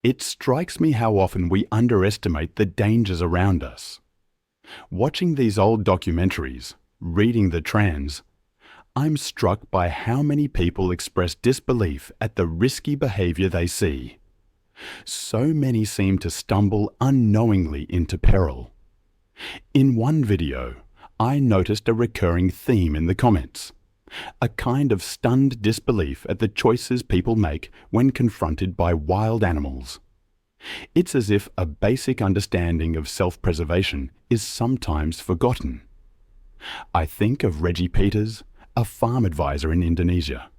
It strikes me how often we underestimate the dangers around us. Watching these old documentaries, reading the trans, I'm struck by how many people express disbelief at the risky behavior they see. So many seem to stumble unknowingly into peril. In one video, I noticed a recurring theme in the comments, a kind of stunned disbelief at the choices people make when confronted by wild animals. It's as if a basic understanding of self-preservation is sometimes forgotten. I think of Reggie Peters, a farm advisor in Indonesia.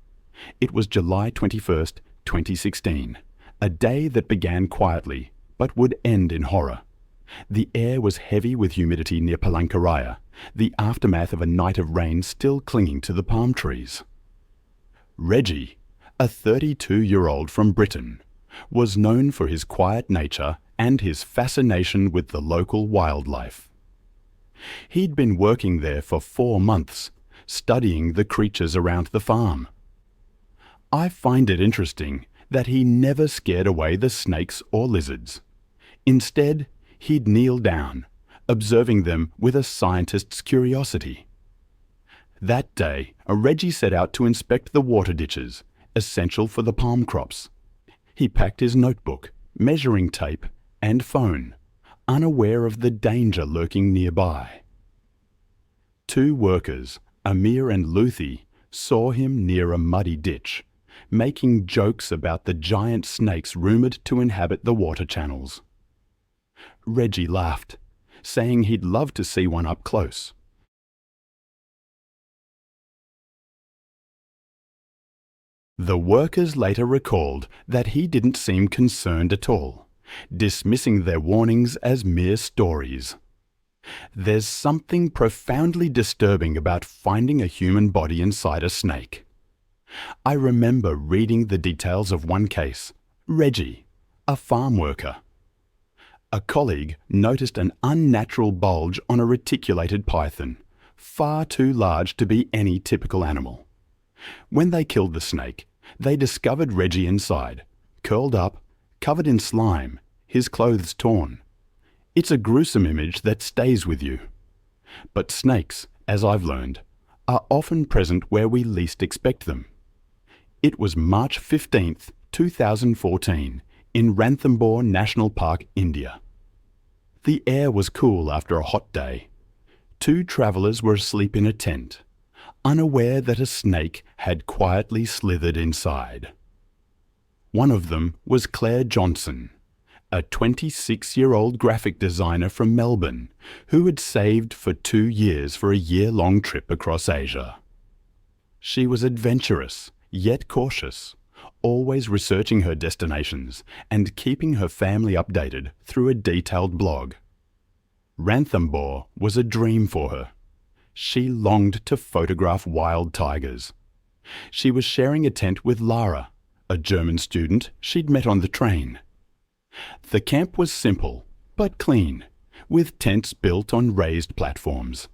It was July 21st, 2016, a day that began quietly but would end in horror. The air was heavy with humidity near Palankaraya, the aftermath of a night of rain still clinging to the palm trees. Reggie, a 32-year-old from Britain, was known for his quiet nature and his fascination with the local wildlife. He'd been working there for 4 months, studying the creatures around the farm. I find it interesting that he never scared away the snakes or lizards. Instead, he'd kneel down, observing them with a scientist's curiosity. That day, Reggie set out to inspect the water ditches, essential for the palm crops. He packed his notebook, measuring tape, and phone, unaware of the danger lurking nearby. 2 workers, Amir and Luthi, saw him near a muddy ditch, making jokes about the giant snakes rumoured to inhabit the water channels. Reggie laughed, saying he'd love to see one up close. The workers later recalled that he didn't seem concerned at all, dismissing their warnings as mere stories. There's something profoundly disturbing about finding a human body inside a snake. I remember reading the details of one case, Reggie, a farm worker. A colleague noticed an unnatural bulge on a reticulated python, far too large to be any typical animal. When they killed the snake, they discovered Reggie inside, curled up, covered in slime, his clothes torn. It's a gruesome image that stays with you. But snakes, as I've learned, are often present where we least expect them. It was March 15th, 2014, in Ranthambore National Park, India. The air was cool after a hot day. 2 travellers were asleep in a tent, unaware that a snake had quietly slithered inside. One of them was Clare Johnson, a 26-year-old graphic designer from Melbourne who had saved for 2 years for a year-long trip across Asia. She was adventurous, yet cautious, always researching her destinations and keeping her family updated through a detailed blog. Ranthambore was a dream for her. She longed to photograph wild tigers. She was sharing a tent with Lara, a German student she'd met on the train. The camp was simple, but clean, with tents built on raised platforms.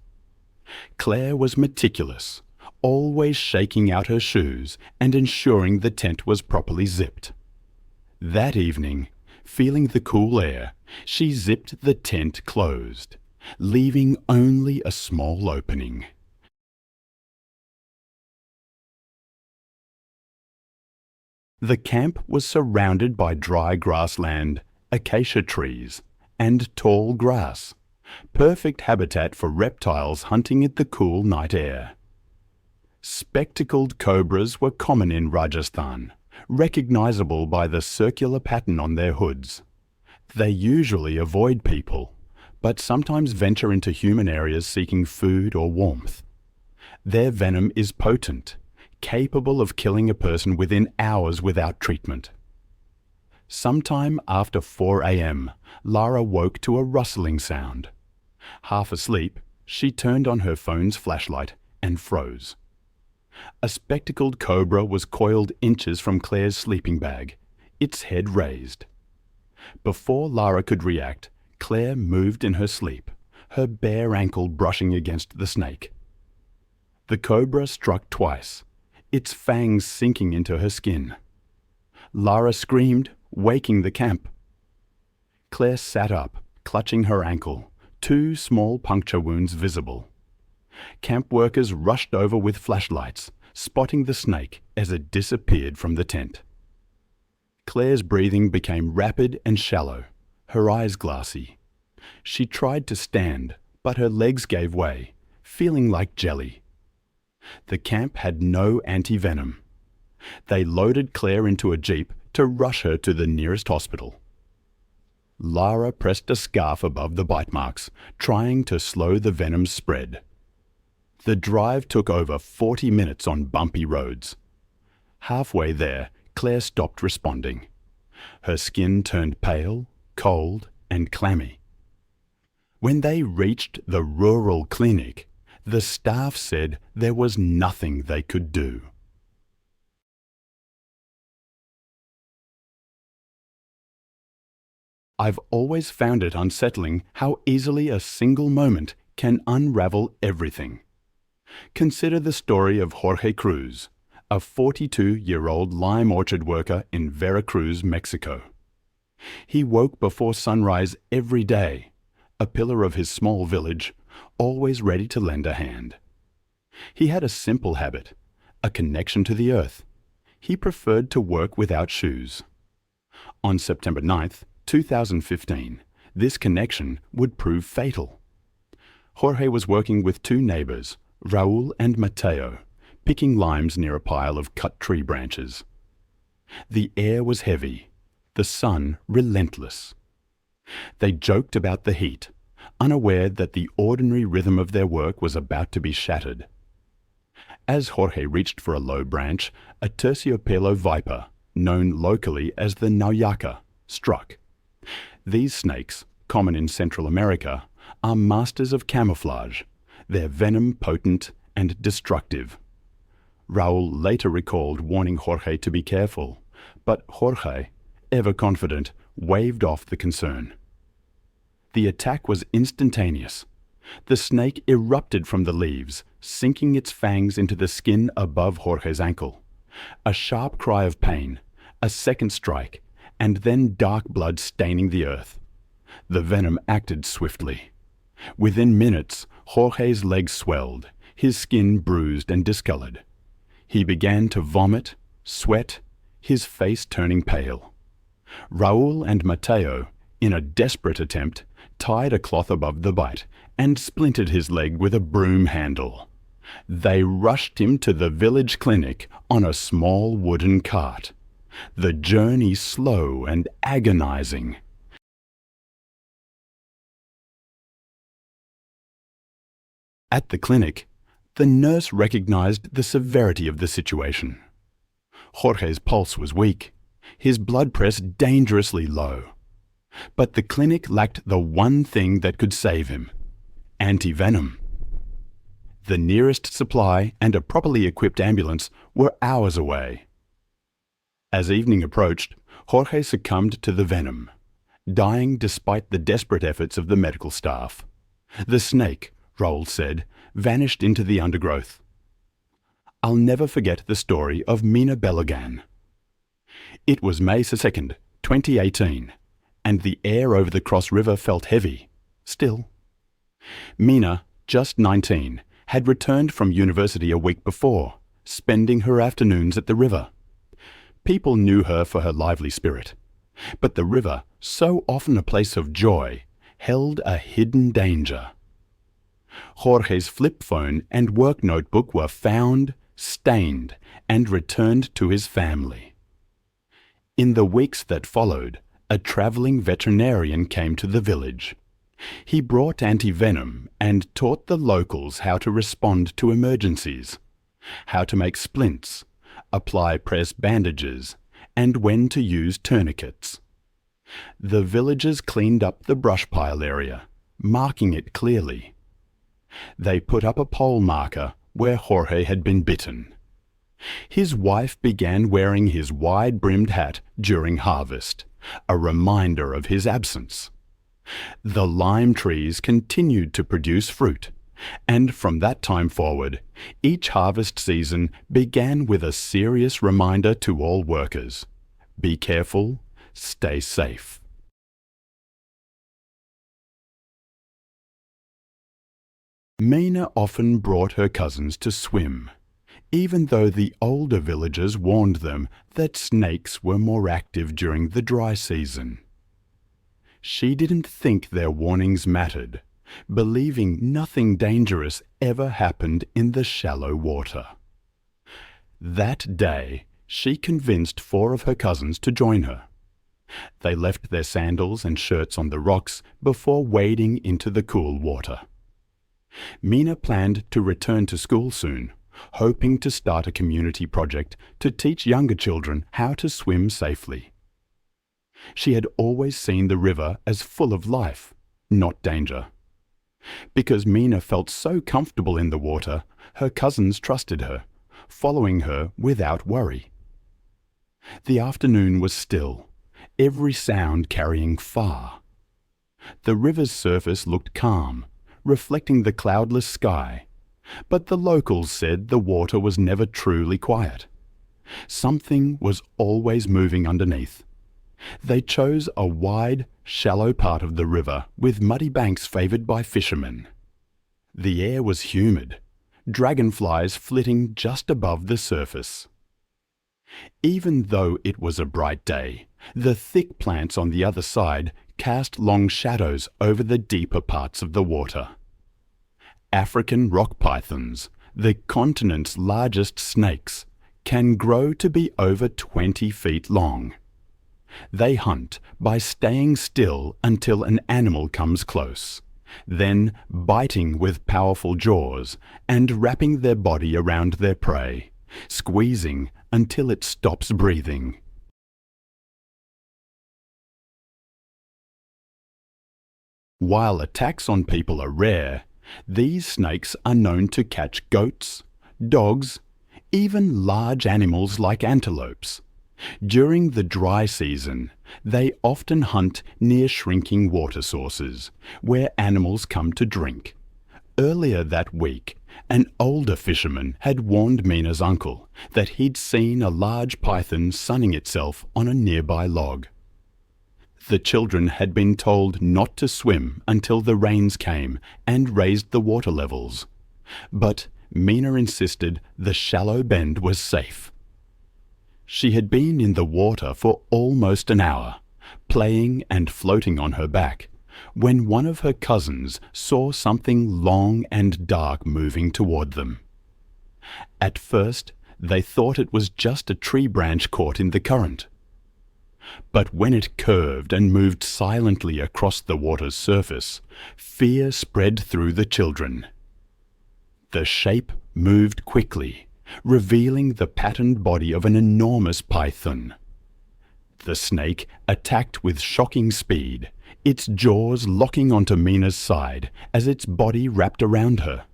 Claire was meticulous, always shaking out her shoes and ensuring the tent was properly zipped. That evening, feeling the cool air, she zipped the tent closed, leaving only a small opening. The camp was surrounded by dry grassland, acacia trees, and tall grass, perfect habitat for reptiles hunting in the cool night air. Spectacled cobras were common in Rajasthan, recognizable by the circular pattern on their hoods. They usually avoid people, but sometimes venture into human areas seeking food or warmth. Their venom is potent, capable of killing a person within hours without treatment. Sometime after 4 a.m., Lara woke to a rustling sound. Half asleep, she turned on her phone's flashlight and froze. A spectacled cobra was coiled inches from Claire's sleeping bag, its head raised. Before Lara could react, Claire moved in her sleep, her bare ankle brushing against the snake. The cobra struck twice, its fangs sinking into her skin. Lara screamed, waking the camp. Claire sat up, clutching her ankle, 2 small puncture wounds visible. Camp workers rushed over with flashlights, spotting the snake as it disappeared from the tent. Claire's breathing became rapid and shallow, her eyes glassy. She tried to stand, but her legs gave way, feeling like jelly. The camp had no antivenom. They loaded Claire into a jeep to rush her to the nearest hospital. Lara pressed a scarf above the bite marks, trying to slow the venom's spread. The drive took over 40 minutes on bumpy roads. Halfway there, Claire stopped responding. Her skin turned pale, cold, and clammy. When they reached the rural clinic, the staff said there was nothing they could do. I've always found it unsettling how easily a single moment can unravel everything. Consider the story of Jorge Cruz, a 42-year-old lime orchard worker in Veracruz, Mexico. He woke before sunrise every day, a pillar of his small village, always ready to lend a hand. He had a simple habit, a connection to the earth. He preferred to work without shoes. On September 9th, 2015, this connection would prove fatal. Jorge was working with 2 neighbors, Raul and Mateo, picking limes near a pile of cut tree branches. The air was heavy, the sun relentless. They joked about the heat, unaware that the ordinary rhythm of their work was about to be shattered. As Jorge reached for a low branch, a Terciopelo viper, known locally as the nauyaka, struck. These snakes, common in Central America, are masters of camouflage, their venom potent and destructive. Raul later recalled warning Jorge to be careful, but Jorge, ever confident, waved off the concern. The attack was instantaneous. The snake erupted from the leaves, sinking its fangs into the skin above Jorge's ankle. A sharp cry of pain, a second strike, and then dark blood staining the earth. The venom acted swiftly. Within minutes, Jorge's legs swelled, his skin bruised and discolored. He began to vomit, sweat, his face turning pale. Raul and Mateo, in a desperate attempt, tied a cloth above the bite and splintered his leg with a broom handle. They rushed him to the village clinic on a small wooden cart. The journey slow and agonizing. At the clinic, the nurse recognized the severity of the situation. Jorge's pulse was weak, his blood pressure dangerously low. But the clinic lacked the one thing that could save him: antivenom. The nearest supply and a properly equipped ambulance were hours away. As evening approached, Jorge succumbed to the venom, dying despite the desperate efforts of the medical staff. The snake, Raul said, vanished into the undergrowth. I'll never forget the story of Mina Belogan. It was May 2nd, 2018, and the air over the Cross River felt heavy, still. Mina, just 19, had returned from university a week before, spending her afternoons at the river. People knew her for her lively spirit, but the river, so often a place of joy, held a hidden danger. Jorge's flip phone and work notebook were found, stained, and returned to his family. In the weeks that followed, a traveling veterinarian came to the village. He brought antivenom and taught the locals how to respond to emergencies, how to make splints, apply press bandages, and when to use tourniquets. The villagers cleaned up the brush pile area, marking it clearly. They put up a pole marker where Jorge had been bitten. His wife began wearing his wide-brimmed hat during harvest, a reminder of his absence. The lime trees continued to produce fruit, and from that time forward, each harvest season began with a serious reminder to all workers: be careful, stay safe. Mina often brought her cousins to swim, even though the older villagers warned them that snakes were more active during the dry season. She didn't think their warnings mattered, believing nothing dangerous ever happened in the shallow water. That day, she convinced 4 of her cousins to join her. They left their sandals and shirts on the rocks before wading into the cool water. Mina planned to return to school soon, hoping to start a community project to teach younger children how to swim safely. She had always seen the river as full of life, not danger. Because Mina felt so comfortable in the water, her cousins trusted her, following her without worry. The afternoon was still, every sound carrying far. The river's surface looked calm, reflecting the cloudless sky, but the locals said the water was never truly quiet. Something was always moving underneath. They chose a wide, shallow part of the river with muddy banks favoured by fishermen. The air was humid, dragonflies flitting just above the surface. Even though it was a bright day, the thick plants on the other side cast long shadows over the deeper parts of the water. African rock pythons, the continent's largest snakes, can grow to be over 20 feet long. They hunt by staying still until an animal comes close, then biting with powerful jaws and wrapping their body around their prey, squeezing until it stops breathing. While attacks on people are rare, these snakes are known to catch goats, dogs, even large animals like antelopes. During the dry season, they often hunt near shrinking water sources, where animals come to drink. Earlier that week, an older fisherman had warned Mina's uncle that he'd seen a large python sunning itself on a nearby log. The children had been told not to swim until the rains came and raised the water levels. But Mina insisted the shallow bend was safe. She had been in the water for almost an hour, playing and floating on her back, when one of her cousins saw something long and dark moving toward them. At first, they thought it was just a tree branch caught in the current. But when it curved and moved silently across the water's surface, fear spread through the children. The shape moved quickly, revealing the patterned body of an enormous python. The snake attacked with shocking speed, its jaws locking onto Mina's side as its body wrapped around her.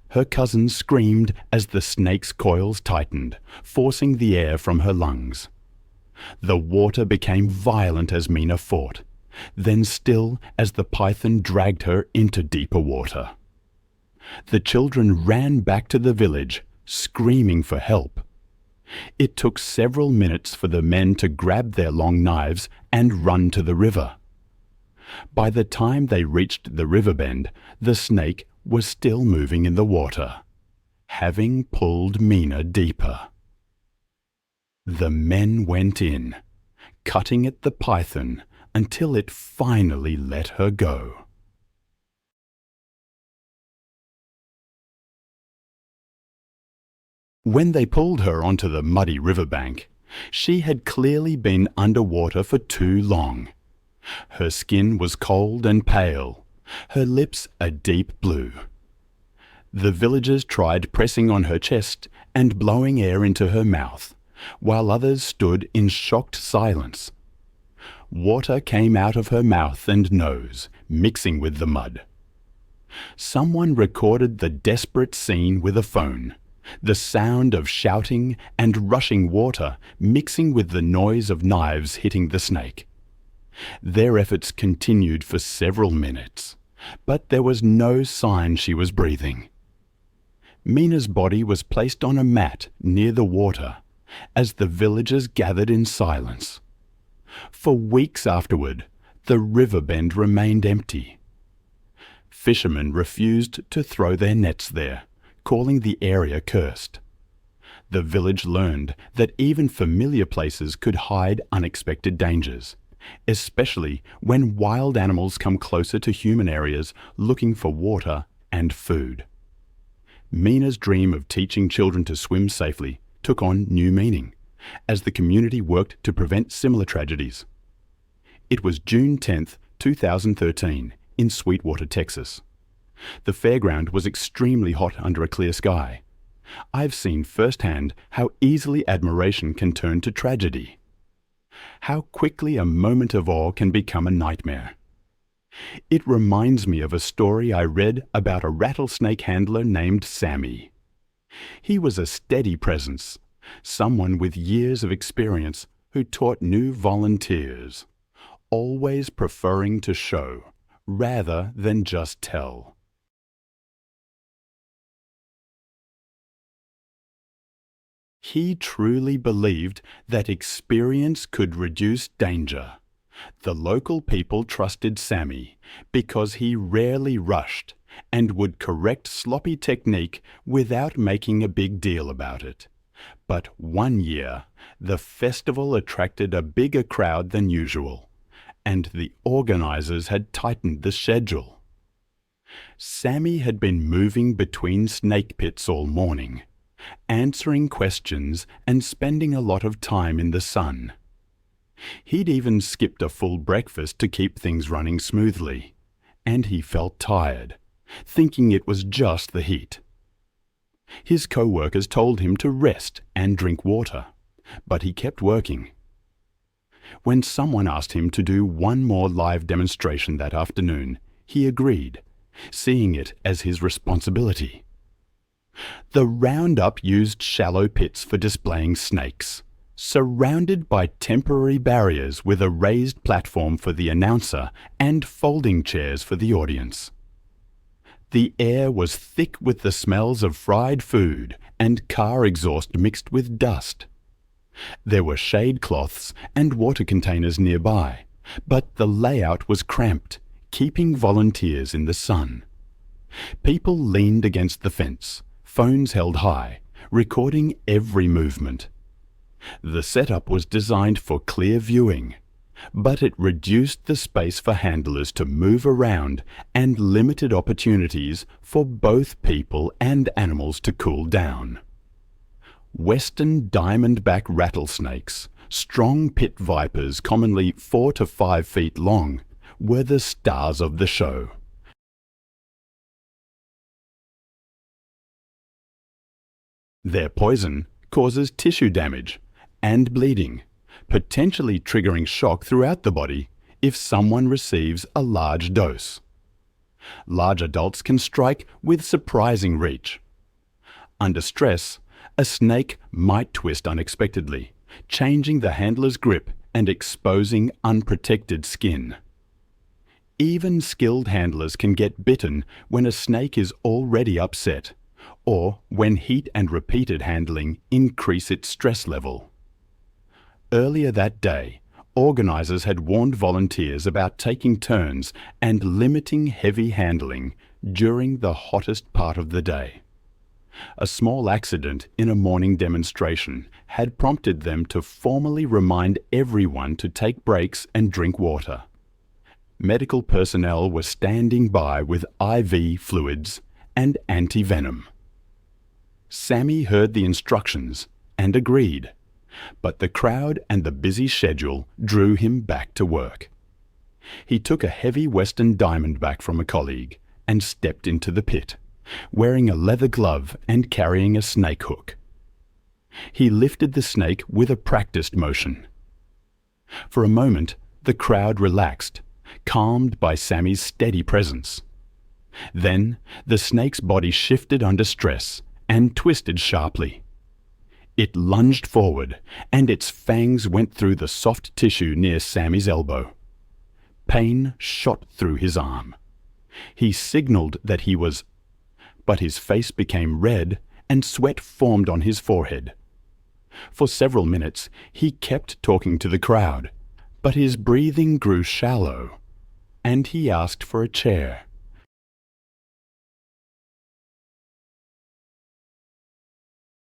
Her cousin screamed as the snake's coils tightened, forcing the air from her lungs. The water became violent as Mina fought, then still as the python dragged her into deeper water. The children ran back to the village, screaming for help. It took several minutes for the men to grab their long knives and run to the river. By the time they reached the river bend, the snake was still moving in the water, having pulled Mina deeper. The men went in, cutting at the python until it finally let her go. When they pulled her onto the muddy riverbank, she had clearly been underwater for too long. Her skin was cold and pale, her lips a deep blue. The villagers tried pressing on her chest and blowing air into her mouth, while others stood in shocked silence. Water came out of her mouth and nose, mixing with the mud. Someone recorded the desperate scene with a phone, the sound of shouting and rushing water mixing with the noise of knives hitting the snake. Their efforts continued for several minutes, but there was no sign she was breathing. Mina's body was placed on a mat near the water, as the villagers gathered in silence. For weeks afterward, the river bend remained empty. Fishermen refused to throw their nets there, calling the area cursed. The village learned that even familiar places could hide unexpected dangers, especially when wild animals come closer to human areas looking for water and food. Mina's dream of teaching children to swim safely took on new meaning, as the community worked to prevent similar tragedies. It was June 10, 2013, in Sweetwater, Texas. The fairground was extremely hot under a clear sky. I've seen firsthand how easily admiration can turn to tragedy. How quickly a moment of awe can become a nightmare. It reminds me of a story I read about a rattlesnake handler named Sammy. He was a steady presence, someone with years of experience who taught new volunteers, always preferring to show rather than just tell. He truly believed that experience could reduce danger. The local people trusted Sammy because he rarely rushed and would correct sloppy technique without making a big deal about it. But one year, the festival attracted a bigger crowd than usual, and the organizers had tightened the schedule. Sammy had been moving between snake pits all morning, answering questions and spending a lot of time in the sun. He'd even skipped a full breakfast to keep things running smoothly, and he felt tired, thinking it was just the heat. His co-workers told him to rest and drink water, but he kept working. When someone asked him to do one more live demonstration that afternoon, he agreed, seeing it as his responsibility. The roundup used shallow pits for displaying snakes, surrounded by temporary barriers with a raised platform for the announcer and folding chairs for the audience. The air was thick with the smells of fried food and car exhaust mixed with dust. There were shade cloths and water containers nearby, but the layout was cramped, keeping volunteers in the sun. People leaned against the fence, phones held high, recording every movement. The setup was designed for clear viewing, but it reduced the space for handlers to move around and limited opportunities for both people and animals to cool down. Western diamondback rattlesnakes, strong pit vipers commonly 4 to 5 feet long, were the stars of the show. Their poison causes tissue damage and bleeding, potentially triggering shock throughout the body if someone receives a large dose. Large adults can strike with surprising reach. Under stress, a snake might twist unexpectedly, changing the handler's grip and exposing unprotected skin. Even skilled handlers can get bitten when a snake is already upset, or when heat and repeated handling increase its stress level. Earlier that day, organizers had warned volunteers about taking turns and limiting heavy handling during the hottest part of the day. A small accident in a morning demonstration had prompted them to formally remind everyone to take breaks and drink water. Medical personnel were standing by with IV fluids and antivenom. Sammy heard the instructions and agreed, but the crowd and the busy schedule drew him back to work. He took a heavy Western diamondback from a colleague and stepped into the pit, wearing a leather glove and carrying a snake hook. He lifted the snake with a practiced motion. For a moment, the crowd relaxed, calmed by Sammy's steady presence. Then, the snake's body shifted under stress and twisted sharply. It lunged forward, and its fangs went through the soft tissue near Sammy's elbow. Pain shot through his arm. He signaled that he was, but his face became red and sweat formed on his forehead. For several minutes, he kept talking to the crowd, but his breathing grew shallow, and he asked for a chair.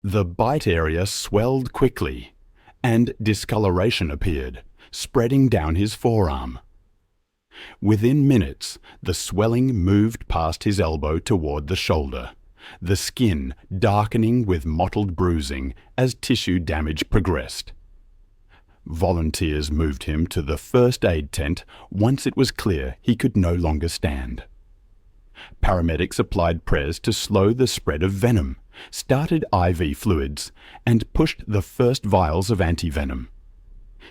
The bite area swelled quickly, and discoloration appeared, spreading down his forearm. Within minutes, the swelling moved past his elbow toward the shoulder, the skin darkening with mottled bruising as tissue damage progressed. Volunteers moved him to the first aid tent once it was clear he could no longer stand. Paramedics applied prayers to slow the spread of venom, started IV fluids, and pushed the first vials of antivenom.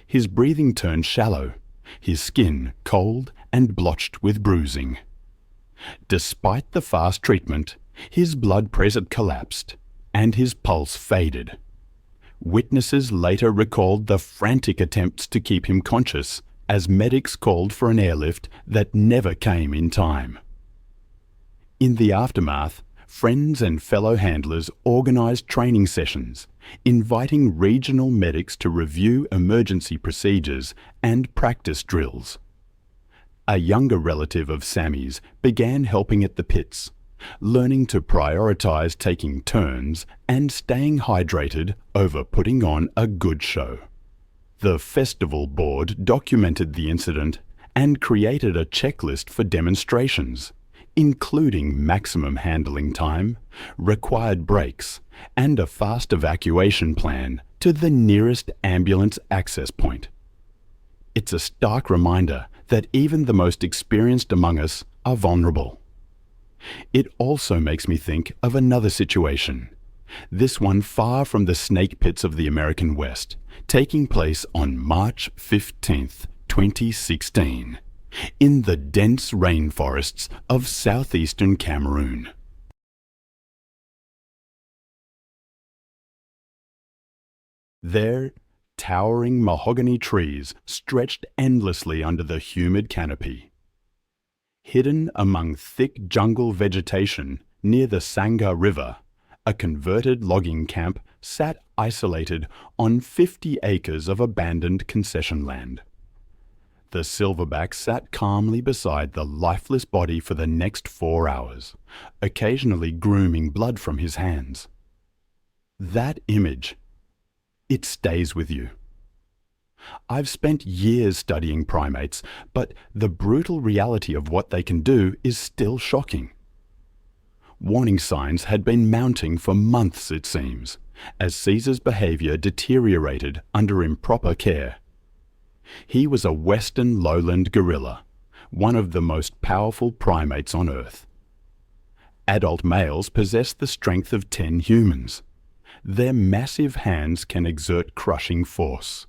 His breathing turned shallow, his skin cold and blotched with bruising. Despite the fast treatment, his blood pressure collapsed, and his pulse faded. Witnesses later recalled the frantic attempts to keep him conscious as medics called for an airlift that never came in time. In the aftermath, friends and fellow handlers organised training sessions, inviting regional medics to review emergency procedures and practice drills. A younger relative of Sammy's began helping at the pits, learning to prioritise taking turns and staying hydrated over putting on a good show. The festival board documented the incident and created a checklist for demonstrations, including maximum handling time, required breaks, and a fast evacuation plan to the nearest ambulance access point. It's a stark reminder that even the most experienced among us are vulnerable. It also makes me think of another situation, this one far from the snake pits of the American West, taking place on March 15th, 2016, in the dense rainforests of southeastern Cameroon. There, towering mahogany trees stretched endlessly under the humid canopy. Hidden among thick jungle vegetation near the Sangha River, a converted logging camp sat isolated on 50 acres of abandoned concession land. The silverback sat calmly beside the lifeless body for the next 4 hours, occasionally grooming blood from his hands. That image, it stays with you. I've spent years studying primates, but the brutal reality of what they can do is still shocking. Warning signs had been mounting for months, it seems, as Caesar's behaviour deteriorated under improper care. He was a western lowland gorilla, one of the most powerful primates on Earth. Adult males possess the strength of 10 humans. Their massive hands can exert crushing force,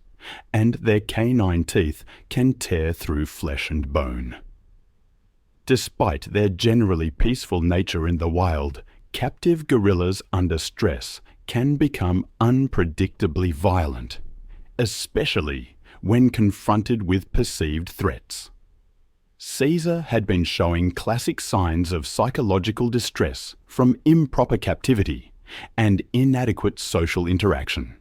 and their canine teeth can tear through flesh and bone. Despite their generally peaceful nature in the wild, captive gorillas under stress can become unpredictably violent, especially when confronted with perceived threats. Caesar had been showing classic signs of psychological distress from improper captivity and inadequate social interaction.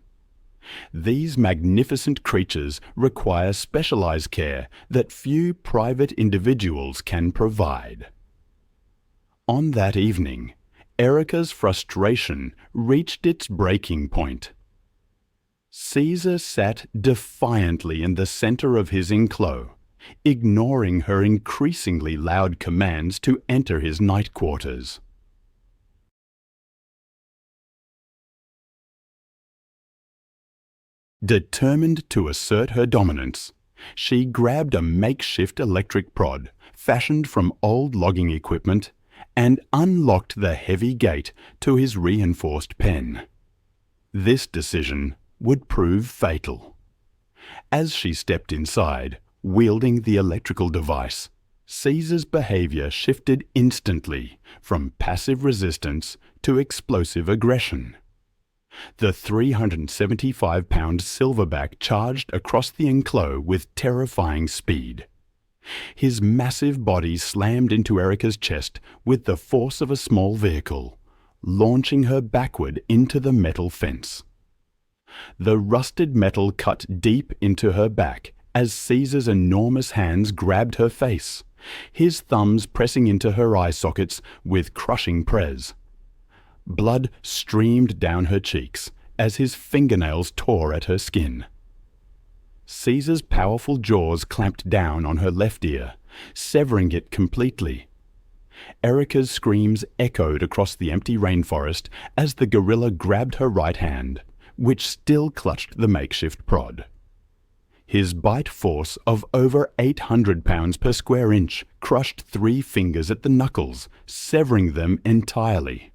These magnificent creatures require specialized care that few private individuals can provide. On that evening, Erica's frustration reached its breaking point. Caesar sat defiantly in the center of his enclosure, ignoring her increasingly loud commands to enter his night quarters. Determined to assert her dominance, she grabbed a makeshift electric prod fashioned from old logging equipment and unlocked the heavy gate to his reinforced pen. This decision would prove fatal. As she stepped inside, wielding the electrical device, Caesar's behavior shifted instantly from passive resistance to explosive aggression. The 375-pound silverback charged across the enclosure with terrifying speed. His massive body slammed into Erica's chest with the force of a small vehicle, launching her backward into the metal fence. The rusted metal cut deep into her back as Caesar's enormous hands grabbed her face, his thumbs pressing into her eye sockets with crushing press. Blood streamed down her cheeks as his fingernails tore at her skin. Caesar's powerful jaws clamped down on her left ear, severing it completely. Erica's screams echoed across the empty rainforest as the gorilla grabbed her right hand, which still clutched the makeshift prod. His bite force of over 800 pounds per square inch crushed 3 fingers at the knuckles, severing them entirely.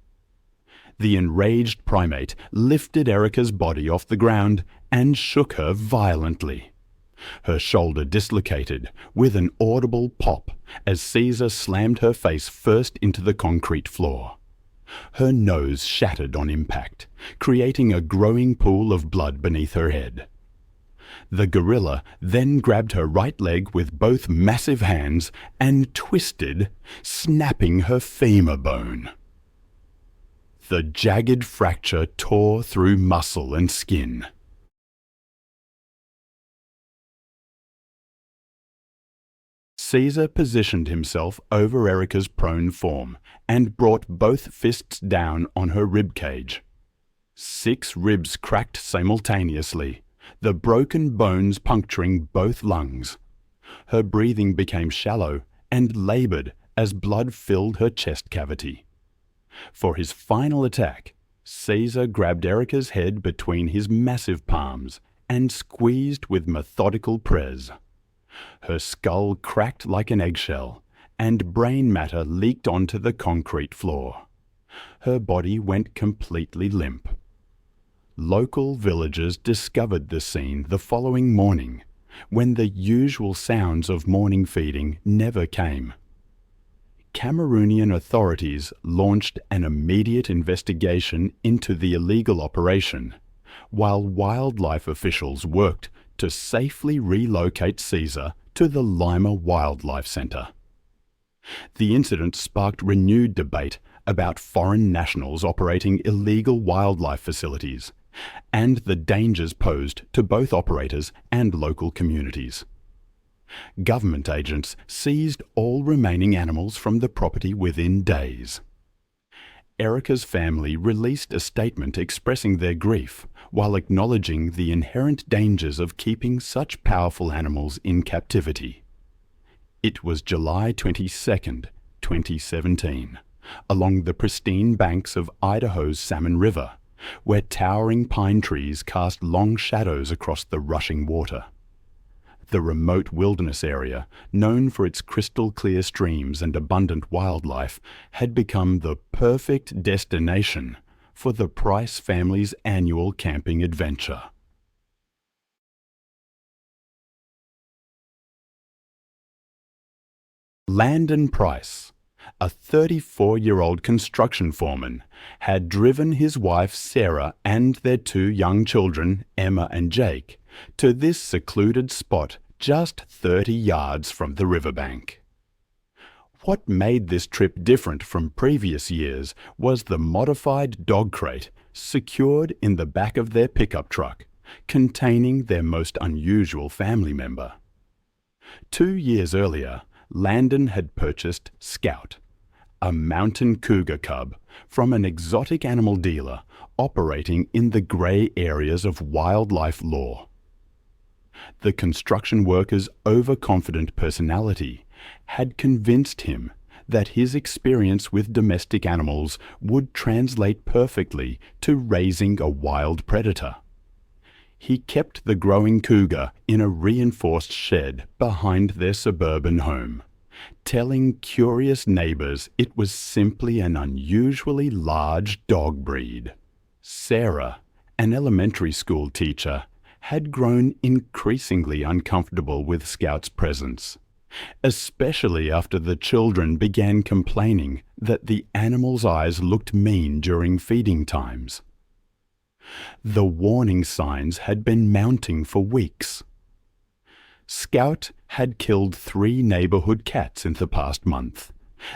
The enraged primate lifted Erica's body off the ground and shook her violently. Her shoulder dislocated with an audible pop as Caesar slammed her face first into the concrete floor. Her nose shattered on impact, creating a growing pool of blood beneath her head. The gorilla then grabbed her right leg with both massive hands and twisted, snapping her femur bone. The jagged fracture tore through muscle and skin. Caesar positioned himself over Erica's prone form and brought both fists down on her rib cage. 6 ribs cracked simultaneously, the broken bones puncturing both lungs. Her breathing became shallow and labored as blood filled her chest cavity. For his final attack, Caesar grabbed Erica's head between his massive palms and squeezed with methodical press. Her skull cracked like an eggshell, and brain matter leaked onto the concrete floor. Her body went completely limp. Local villagers discovered the scene the following morning, when the usual sounds of morning feeding never came. Cameroonian authorities launched an immediate investigation into the illegal operation, while wildlife officials worked to safely relocate Caesar to the Lima Wildlife Centre. The incident sparked renewed debate about foreign nationals operating illegal wildlife facilities and the dangers posed to both operators and local communities. Government agents seized all remaining animals from the property within days. Erica's family released a statement expressing their grief while acknowledging the inherent dangers of keeping such powerful animals in captivity. It was July 22nd, 2017, along the pristine banks of Idaho's Salmon River, where towering pine trees cast long shadows across the rushing water. The remote wilderness area, known for its crystal-clear streams and abundant wildlife, had become the perfect destination for the Price family's annual camping adventure. Landon Price, a 34-year-old construction foreman, had driven his wife Sarah and their 2 young children, Emma and Jake, to this secluded spot just 30 yards from the riverbank. What made this trip different from previous years was the modified dog crate secured in the back of their pickup truck, containing their most unusual family member. 2 years earlier, Landon had purchased Scout, a mountain cougar cub, from an exotic animal dealer operating in the grey areas of wildlife law. The construction worker's overconfident personality had convinced him that his experience with domestic animals would translate perfectly to raising a wild predator. He kept the growing cougar in a reinforced shed behind their suburban home, telling curious neighbors it was simply an unusually large dog breed. Sarah, an elementary school teacher, had grown increasingly uncomfortable with Scout's presence, especially after the children began complaining that the animal's eyes looked mean during feeding times. The warning signs had been mounting for weeks. Scout had killed 3 neighborhood cats in the past month,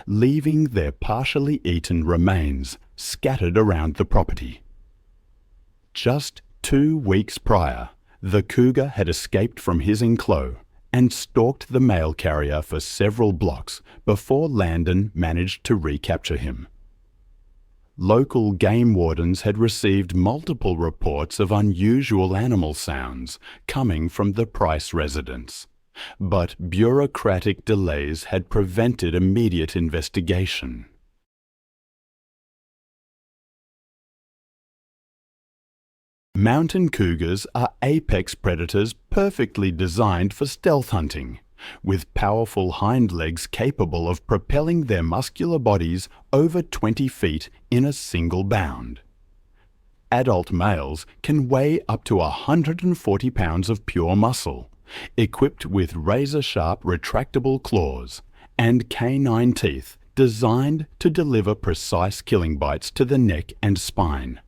leaving their partially eaten remains scattered around the property. Just 2 weeks prior, The cougar had escaped from his enclosure and stalked the mail carrier for several blocks before Landon managed to recapture him. Local game wardens had received multiple reports of unusual animal sounds coming from the Price residence, but bureaucratic delays had prevented immediate investigation. Mountain cougars are apex predators perfectly designed for stealth hunting, with powerful hind legs capable of propelling their muscular bodies over 20 feet in a single bound. Adult males can weigh up to 140 pounds of pure muscle, equipped with razor-sharp retractable claws and canine teeth designed to deliver precise killing bites to the neck and spine.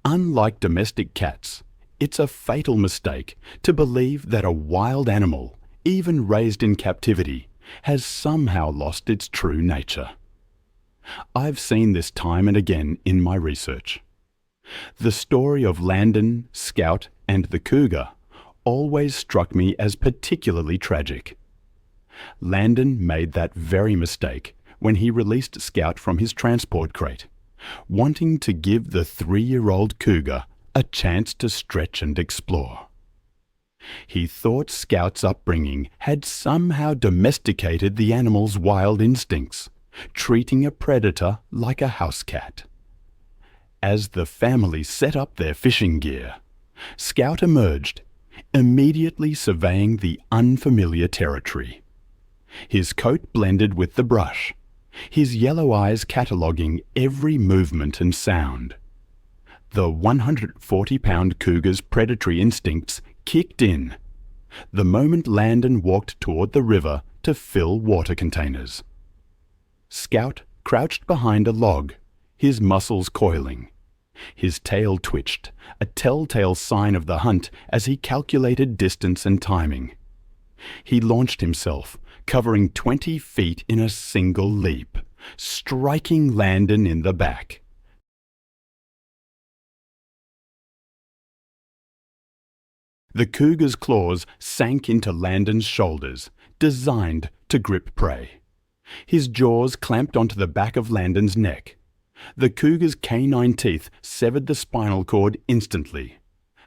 Unlike domestic cats, it's a fatal mistake to believe that a wild animal, even raised in captivity, has somehow lost its true nature. I've seen this time and again in my research. The story of Landon, Scout, and the cougar always struck me as particularly tragic. Landon made that very mistake when he released Scout from his transport crate, wanting to give the 3-year-old cougar a chance to stretch and explore. He thought Scout's upbringing had somehow domesticated the animal's wild instincts, treating a predator like a house cat. As the family set up their fishing gear, Scout emerged, immediately surveying the unfamiliar territory. His coat blended with the brush, his yellow eyes cataloguing every movement and sound. The 140-pound cougar's predatory instincts kicked in the moment Landon walked toward the river to fill water containers. Scout crouched behind a log, his muscles coiling. His tail twitched, a telltale sign of the hunt as he calculated distance and timing. He launched himself, covering 20 feet in a single leap, striking Landon in the back. The cougar's claws sank into Landon's shoulders, designed to grip prey. His jaws clamped onto the back of Landon's neck. The cougar's canine teeth severed the spinal cord instantly.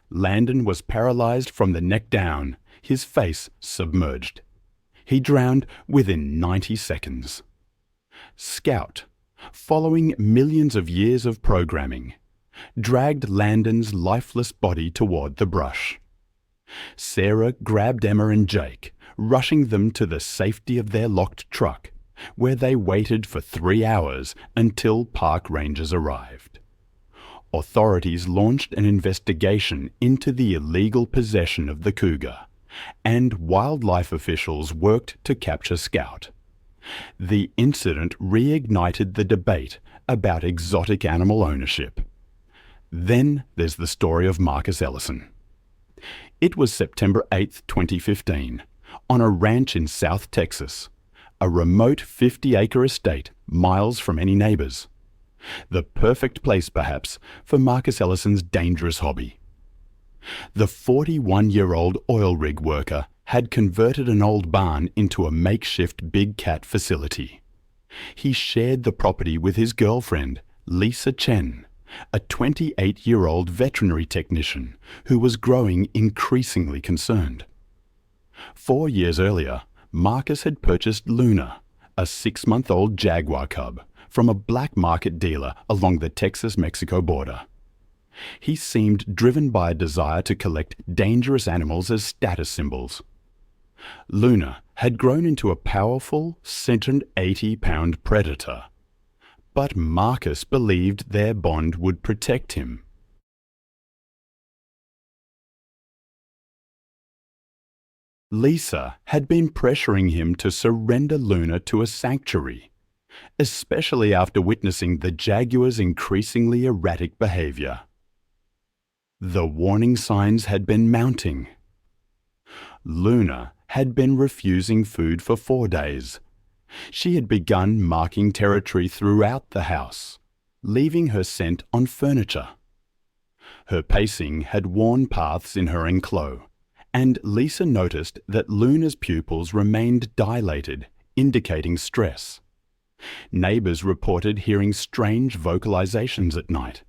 Landon was paralyzed from the neck down, his face submerged. He drowned within 90 seconds. Scout, following millions of years of programming, dragged Landon's lifeless body toward the brush. Sarah grabbed Emma and Jake, rushing them to the safety of their locked truck, where they waited for 3 hours until park rangers arrived. Authorities launched an investigation into the illegal possession of the cougar, and wildlife officials worked to capture Scout. The incident reignited the debate about exotic animal ownership. Then there's the story of Marcus Ellison. It was September 8, 2015, on a ranch in South Texas, a remote 50-acre estate miles from any neighbors. The perfect place, perhaps, for Marcus Ellison's dangerous hobby. The 41-year-old oil rig worker had converted an old barn into a makeshift big cat facility. He shared the property with his girlfriend, Lisa Chen, a 28-year-old veterinary technician who was growing increasingly concerned. 4 years earlier, Marcus had purchased Luna, a 6-month-old jaguar cub, from a black market dealer along the Texas-Mexico border. He seemed driven by a desire to collect dangerous animals as status symbols. Luna had grown into a powerful, 180-pound predator. But Marcus believed their bond would protect him. Lisa had been pressuring him to surrender Luna to a sanctuary, especially after witnessing the jaguar's increasingly erratic behavior. The warning signs had been mounting. Luna had been refusing food for 4 days. She had begun marking territory throughout the house, leaving her scent on furniture. Her pacing had worn paths in her enclosure, and Lisa noticed that Luna's pupils remained dilated, indicating stress. Neighbors reported hearing strange vocalizations at night.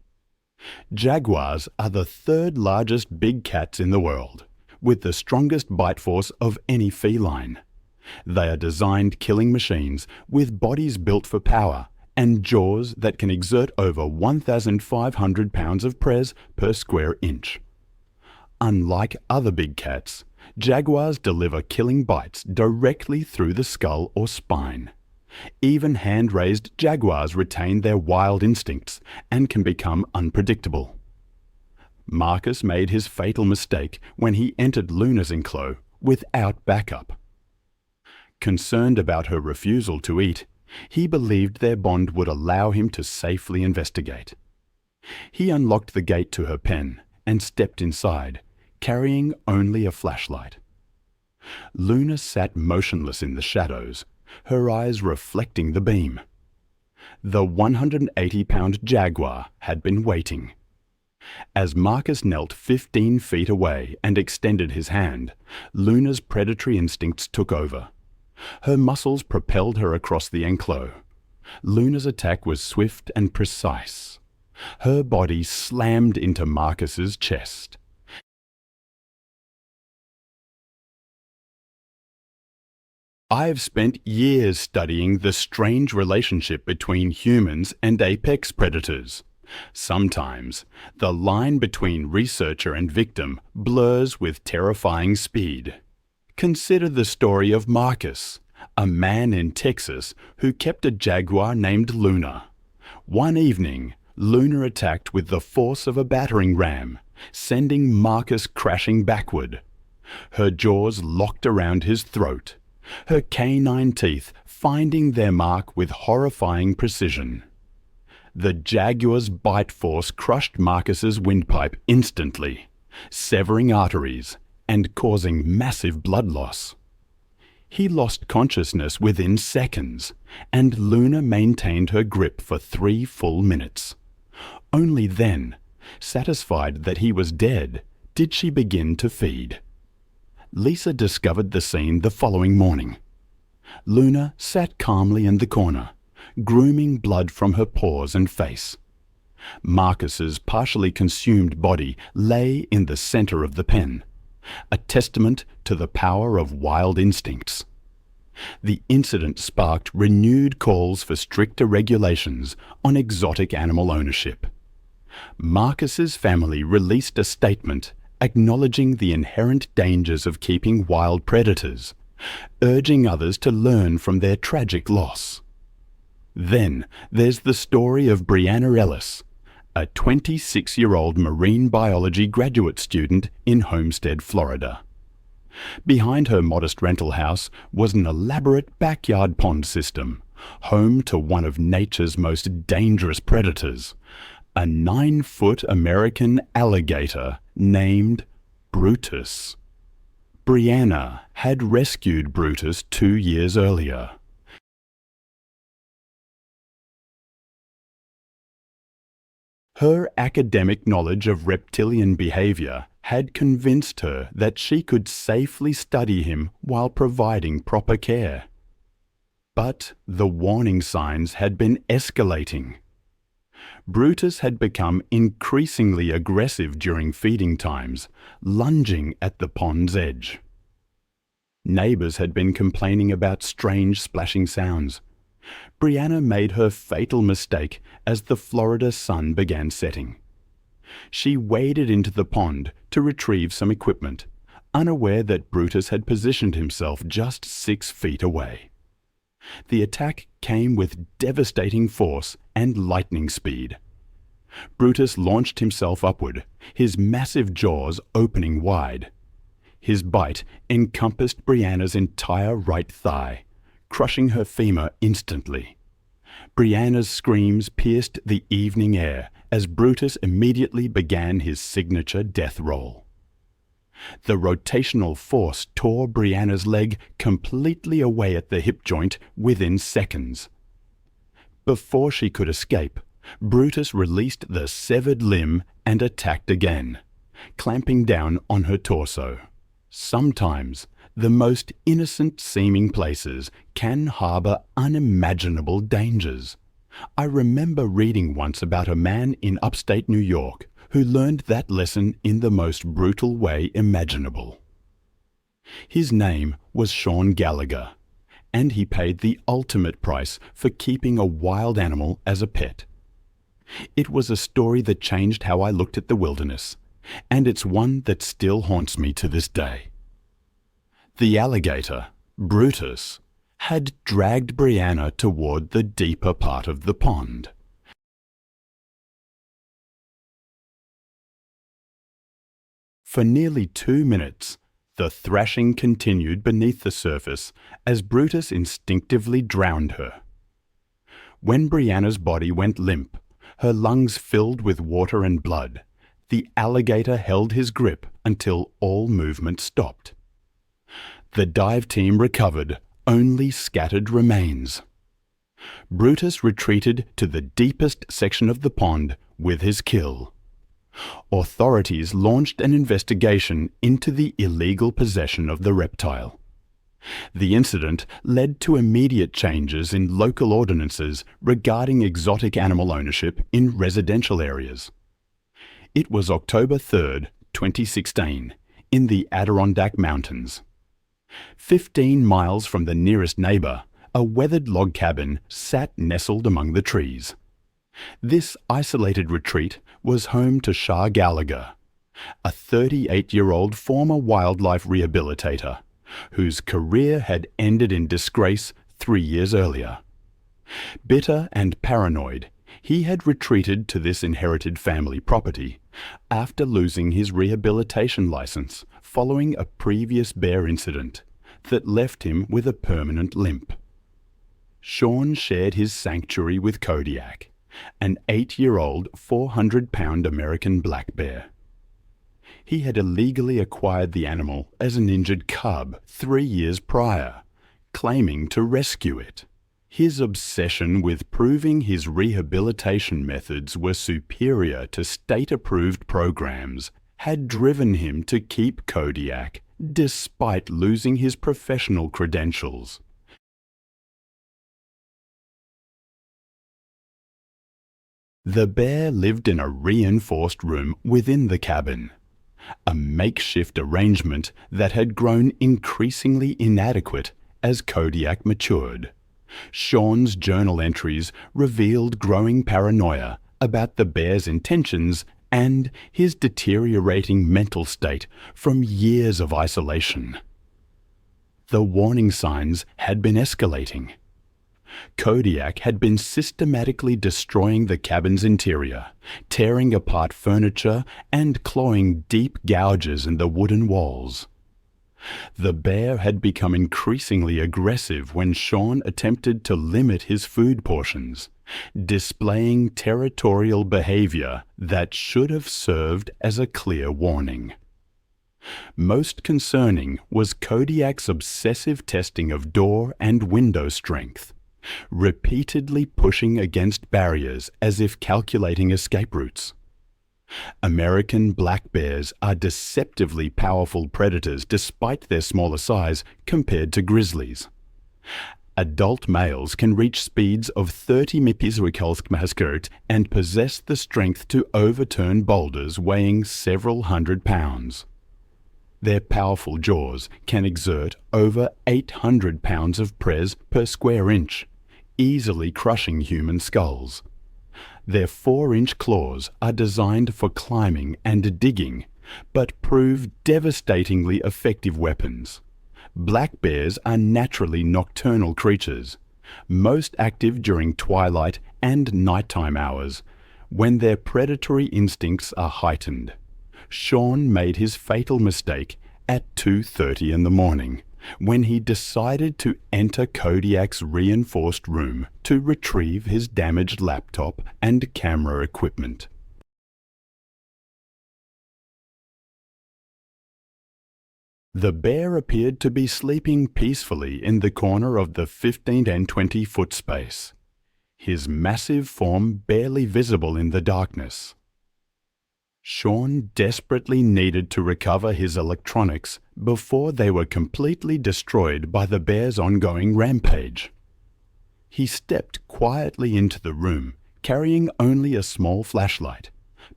Jaguars are the third largest big cats in the world, with the strongest bite force of any feline. They are designed killing machines with bodies built for power and jaws that can exert over 1,500 pounds of press per square inch. Unlike other big cats, jaguars deliver killing bites directly through the skull or spine. Even hand-raised jaguars retain their wild instincts and can become unpredictable. Marcus made his fatal mistake when he entered Luna's enclosure without backup. Concerned about her refusal to eat, he believed their bond would allow him to safely investigate. He unlocked the gate to her pen and stepped inside, carrying only a flashlight. Luna sat motionless in the shadows, her eyes reflecting the beam. The 180-pound jaguar had been waiting. As Marcus knelt 15 feet away and extended his hand, Luna's predatory instincts took over. Her muscles propelled her across the enclosure. Luna's attack was swift and precise. Her body slammed into Marcus's chest. I've spent years studying the strange relationship between humans and apex predators. Sometimes, the line between researcher and victim blurs with terrifying speed. Consider the story of Marcus, a man in Texas who kept a jaguar named Luna. One evening, Luna attacked with the force of a battering ram, sending Marcus crashing backward. Her jaws locked around his throat, her canine teeth finding their mark with horrifying precision. The jaguar's bite force crushed Marcus's windpipe instantly, severing arteries and causing massive blood loss. He lost consciousness within seconds, and Luna maintained her grip for 3 full minutes. Only then, satisfied that he was dead, did she begin to feed. Lisa discovered the scene the following morning. Luna sat calmly in the corner, grooming blood from her paws and face. Marcus's partially consumed body lay in the center of the pen, a testament to the power of wild instincts. The incident sparked renewed calls for stricter regulations on exotic animal ownership. Marcus's family released a statement acknowledging the inherent dangers of keeping wild predators, urging others to learn from their tragic loss. Then there's the story of Brianna Ellis, a 26-year-old marine biology graduate student in Homestead, Florida. Behind her modest rental house was an elaborate backyard pond system, home to one of nature's most dangerous predators, a 9-foot American alligator named Brutus. Brianna had rescued Brutus 2 years earlier. Her academic knowledge of reptilian behavior had convinced her that she could safely study him while providing proper care. But the warning signs had been escalating. Brutus had become increasingly aggressive during feeding times, lunging at the pond's edge. Neighbors had been complaining about strange splashing sounds. Brianna made her fatal mistake as the Florida sun began setting. She waded into the pond to retrieve some equipment, unaware that Brutus had positioned himself just 6 feet away. The attack came with devastating force and lightning speed. Brutus launched himself upward, his massive jaws opening wide. His bite encompassed Brianna's entire right thigh, crushing her femur instantly. Brianna's screams pierced the evening air as Brutus immediately began his signature death roll. The rotational force tore Brianna's leg completely away at the hip joint within seconds. Before she could escape, Brutus released the severed limb and attacked again, clamping down on her torso. Sometimes, the most innocent-seeming places can harbour unimaginable dangers. I remember reading once about a man in upstate New York who learned that lesson in the most brutal way imaginable. His name was Sean Gallagher, and he paid the ultimate price for keeping a wild animal as a pet. It was a story that changed how I looked at the wilderness, and it's one that still haunts me to this day. The alligator, Brutus, had dragged Brianna toward the deeper part of the pond. For nearly 2 minutes, the thrashing continued beneath the surface as Brutus instinctively drowned her. When Brianna's body went limp, her lungs filled with water and blood, the alligator held his grip until all movement stopped. The dive team recovered only scattered remains. Brutus retreated to the deepest section of the pond with his kill. Authorities launched an investigation into the illegal possession of the reptile. The incident led to immediate changes in local ordinances regarding exotic animal ownership in residential areas. It was October 3, 2016, in the Adirondack Mountains. 15 miles from the nearest neighbour, a weathered log cabin sat nestled among the trees. This isolated retreat was home to Shah Gallagher, a 38-year-old former wildlife rehabilitator whose career had ended in disgrace 3 years earlier. Bitter and paranoid, he had retreated to this inherited family property after losing his rehabilitation license following a previous bear incident that left him with a permanent limp. Sean shared his sanctuary with Kodiak, an 8-year-old 400-pound American black bear. He had illegally acquired the animal as an injured cub 3 years prior, claiming to rescue it. His obsession with proving his rehabilitation methods were superior to state-approved programs had driven him to keep Kodiak despite losing his professional credentials. The bear lived in a reinforced room within the cabin, a makeshift arrangement that had grown increasingly inadequate as Kodiak matured. Sean's journal entries revealed growing paranoia about the bear's intentions and his deteriorating mental state from years of isolation. The warning signs had been escalating. Kodiak had been systematically destroying the cabin's interior, tearing apart furniture and clawing deep gouges in the wooden walls. The bear had become increasingly aggressive when Sean attempted to limit his food portions, displaying territorial behavior that should have served as a clear warning. Most concerning was Kodiak's obsessive testing of door and window strength, repeatedly pushing against barriers as if calculating escape routes. American black bears are deceptively powerful predators despite their smaller size compared to grizzlies. Adult males can reach speeds of 30 mph and possess the strength to overturn boulders weighing several hundred pounds. Their powerful jaws can exert over 800 pounds of pres per square inch, easily crushing human skulls. Their 4-inch claws are designed for climbing and digging, but prove devastatingly effective weapons. Black bears are naturally nocturnal creatures, most active during twilight and nighttime hours, when their predatory instincts are heightened. Sean made his fatal mistake at 2:30 in the morning, when he decided to enter Kodiak's reinforced room to retrieve his damaged laptop and camera equipment. The bear appeared to be sleeping peacefully in the corner of the 15 and 20-foot space, his massive form barely visible in the darkness. Sean desperately needed to recover his electronics before they were completely destroyed by the bear's ongoing rampage. He stepped quietly into the room, carrying only a small flashlight,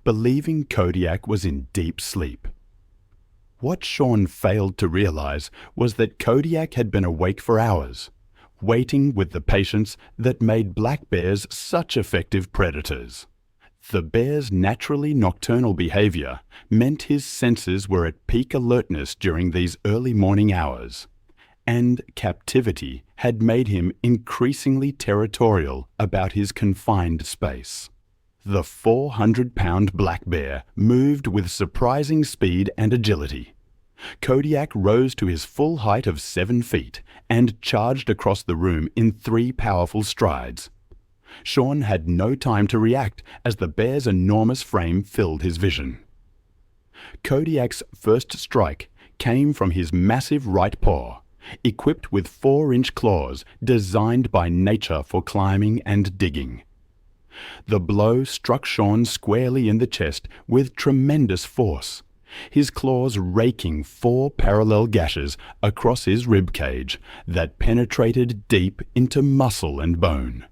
believing Kodiak was in deep sleep. What Shaun failed to realize was that Kodiak had been awake for hours, waiting with the patience that made black bears such effective predators. The bear's naturally nocturnal behavior meant his senses were at peak alertness during these early morning hours, and captivity had made him increasingly territorial about his confined space. The 400-pound black bear moved with surprising speed and agility. Kodiak rose to his full height of 7 feet and charged across the room in 3 powerful strides. Shaun had no time to react as the bear's enormous frame filled his vision. Kodiak's first strike came from his massive right paw, equipped with 4-inch claws designed by nature for climbing and digging. The blow struck Shaun squarely in the chest with tremendous force, his claws raking 4 parallel gashes across his rib cage that penetrated deep into muscle and bone.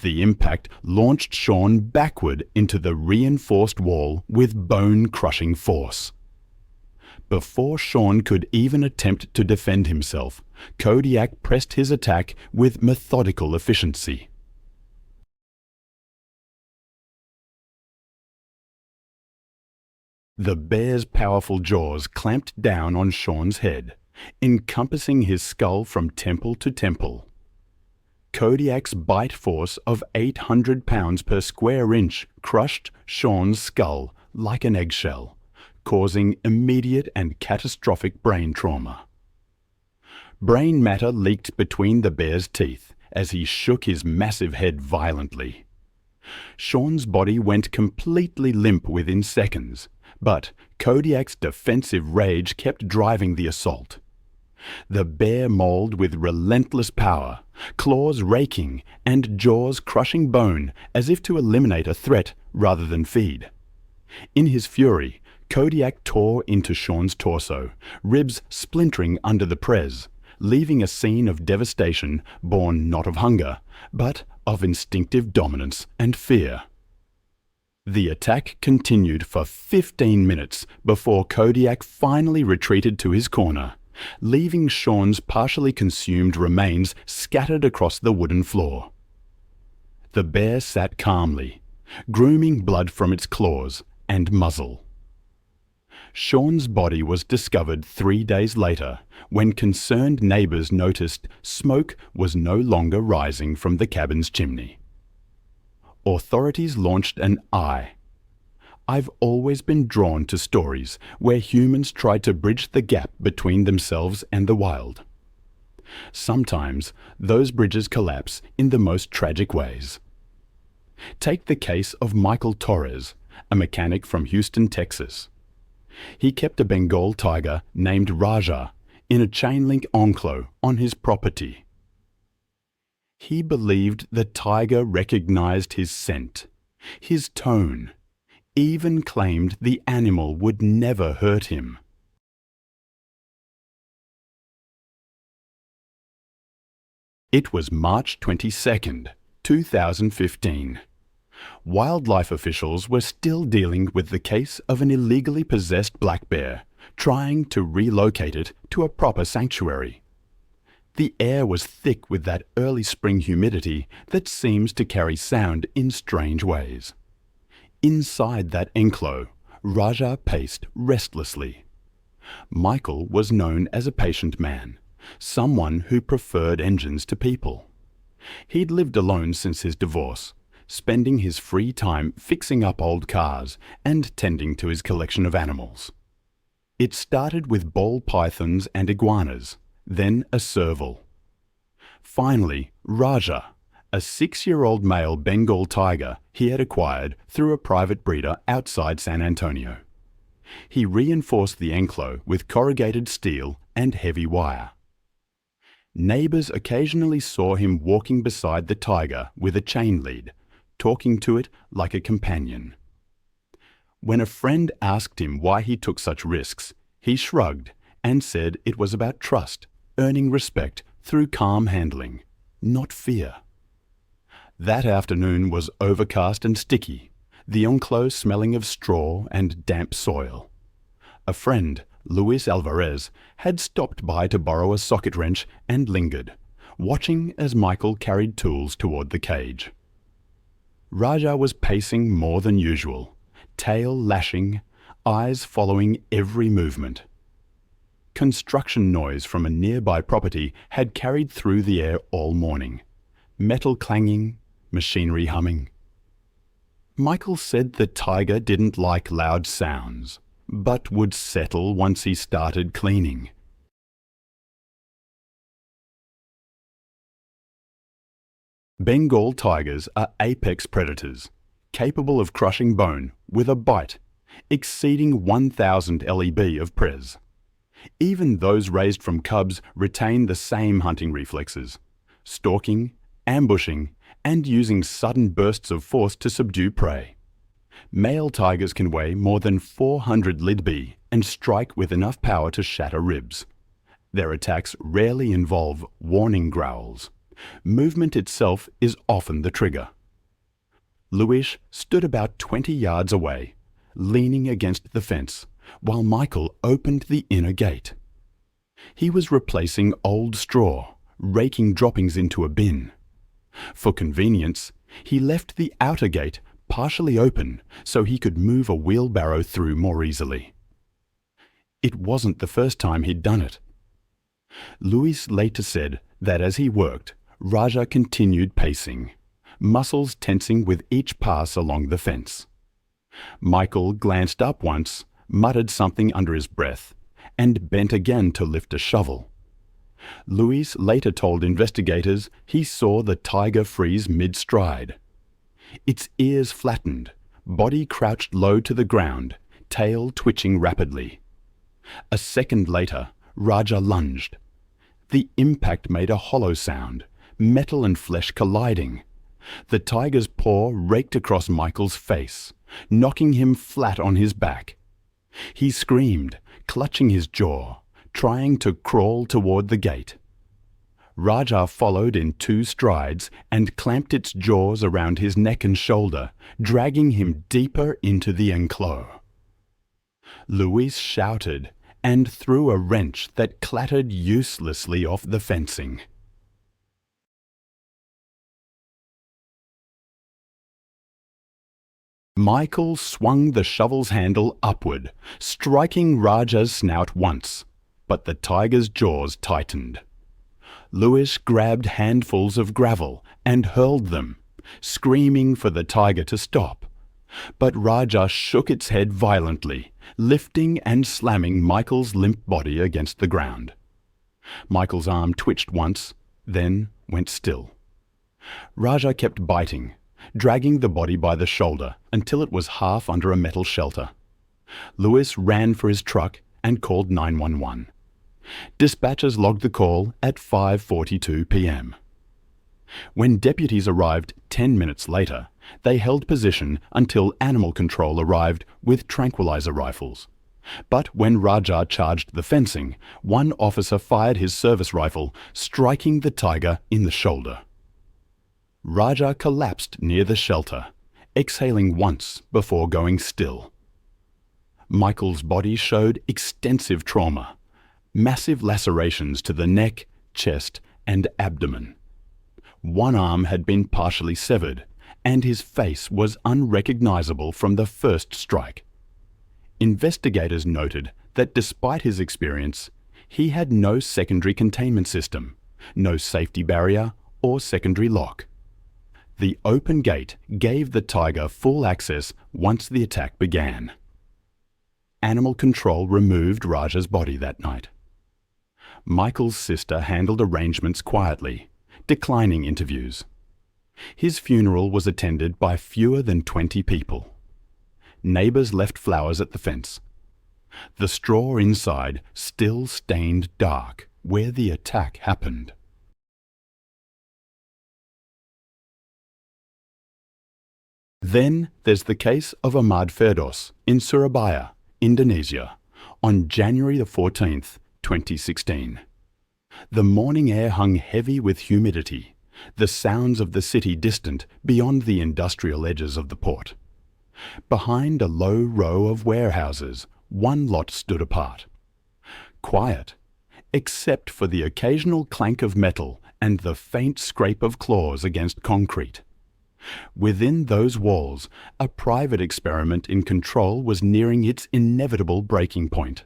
The impact launched Shaun backward into the reinforced wall with bone-crushing force. Before Shaun could even attempt to defend himself, Kodiak pressed his attack with methodical efficiency. The bear's powerful jaws clamped down on Shaun's head, encompassing his skull from temple to temple. Kodiak's bite force of 800 pounds per square inch crushed Shaun's skull like an eggshell, causing immediate and catastrophic brain trauma. Brain matter leaked between the bear's teeth as he shook his massive head violently. Shaun's body went completely limp within seconds, but Kodiak's defensive rage kept driving the assault. The bear mauled with relentless power, claws raking and jaws crushing bone as if to eliminate a threat rather than feed. In his fury, Kodiak tore into Shaun's torso, ribs splintering under the press, leaving a scene of devastation born not of hunger, but of instinctive dominance and fear. The attack continued for 15 minutes before Kodiak finally retreated to his corner, leaving Shaun's partially consumed remains scattered across the wooden floor. The bear sat calmly, grooming blood from its claws and muzzle. Shaun's body was discovered 3 days later when concerned neighbors noticed smoke was no longer rising from the cabin's chimney. Authorities launched an eye. I've always been drawn to stories where humans try to bridge the gap between themselves and the wild. Sometimes those bridges collapse in the most tragic ways. Take the case of Michael Torres, a mechanic from Houston, Texas. He kept a Bengal tiger named Raja in a chain-link enclos on his property. He believed the tiger recognized his scent, his tone, even claimed the animal would never hurt him. It was March 22nd, 2015. Wildlife officials were still dealing with the case of an illegally possessed black bear, trying to relocate it to a proper sanctuary. The air was thick with that early spring humidity that seems to carry sound in strange ways. Inside that enclos, Raja paced restlessly. Michael was known as a patient man, someone who preferred engines to people. He'd lived alone since his divorce, spending his free time fixing up old cars and tending to his collection of animals. It started with ball pythons and iguanas, then a serval. Finally, Raja, a 6-year-old male Bengal tiger he had acquired through a private breeder outside San Antonio. He reinforced the enclos with corrugated steel and heavy wire. Neighbors occasionally saw him walking beside the tiger with a chain lead, talking to it like a companion. When a friend asked him why he took such risks, he shrugged and said it was about trust, earning respect through calm handling, not fear. That afternoon was overcast and sticky, the enclosure smelling of straw and damp soil. A friend, Luis Alvarez, had stopped by to borrow a socket wrench and lingered, watching as Michael carried tools toward the cage. Raja was pacing more than usual, tail lashing, eyes following every movement. Construction noise from a nearby property had carried through the air all morning. Metal clanging, machinery humming. Michael said the tiger didn't like loud sounds, but would settle once he started cleaning. Bengal tigers are apex predators, capable of crushing bone with a bite, exceeding 1,000 lb of pres. Even those raised from cubs retain the same hunting reflexes, stalking, ambushing, and using sudden bursts of force to subdue prey. Male tigers can weigh more than 400 lidb and strike with enough power to shatter ribs. Their attacks rarely involve warning growls. Movement itself is often the trigger. Luis stood about 20 yards away, leaning against the fence, while Michael opened the inner gate. He was replacing old straw, raking droppings into a bin. For convenience, he left the outer gate partially open so he could move a wheelbarrow through more easily. It wasn't the first time he'd done it. Luis later said that as he worked, Raja continued pacing, muscles tensing with each pass along the fence. Michael glanced up once, muttered something under his breath, and bent again to lift a shovel. Luis later told investigators he saw the tiger freeze mid-stride. Its ears flattened, body crouched low to the ground, tail twitching rapidly. A second later, Raja lunged. The impact made a hollow sound, metal and flesh colliding. The tiger's paw raked across Michael's face, knocking him flat on his back. He screamed, clutching his jaw, trying to crawl toward the gate. Raja followed in 2 strides and clamped its jaws around his neck and shoulder, dragging him deeper into the enclosure. Luis shouted and threw a wrench that clattered uselessly off the fencing. Michael swung the shovel's handle upward, striking Raja's snout once, but the tiger's jaws tightened. Luis grabbed handfuls of gravel and hurled them, screaming for the tiger to stop. But Raja shook its head violently, lifting and slamming Michael's limp body against the ground. Michael's arm twitched once, then went still. Raja kept biting, dragging the body by the shoulder until it was half under a metal shelter. Luis ran for his truck and called 911. Dispatchers logged the call at 5:42 p.m. When deputies arrived 10 minutes later, they held position until animal control arrived with tranquilizer rifles. But when Raja charged the fencing, one officer fired his service rifle, striking the tiger in the shoulder. Raja collapsed near the shelter, exhaling once before going still. Michael's body showed extensive trauma, massive lacerations to the neck, chest, and abdomen. One arm had been partially severed, and his face was unrecognizable from the first strike. Investigators noted that despite his experience, he had no secondary containment system, no safety barrier or secondary lock. The open gate gave the tiger full access once the attack began. Animal control removed Raja's body that night. Michael's sister handled arrangements quietly, declining interviews. His funeral was attended by fewer than 20 people. Neighbors left flowers at the fence. The straw inside still stained dark where the attack happened. Then there's the case of Ahmad Firdos in Surabaya, Indonesia, on January 14, 2016. The morning air hung heavy with humidity, the sounds of the city distant beyond the industrial edges of the port. Behind a low row of warehouses, one lot stood apart. Quiet, except for the occasional clank of metal and the faint scrape of claws against concrete. Within those walls, a private experiment in control was nearing its inevitable breaking point.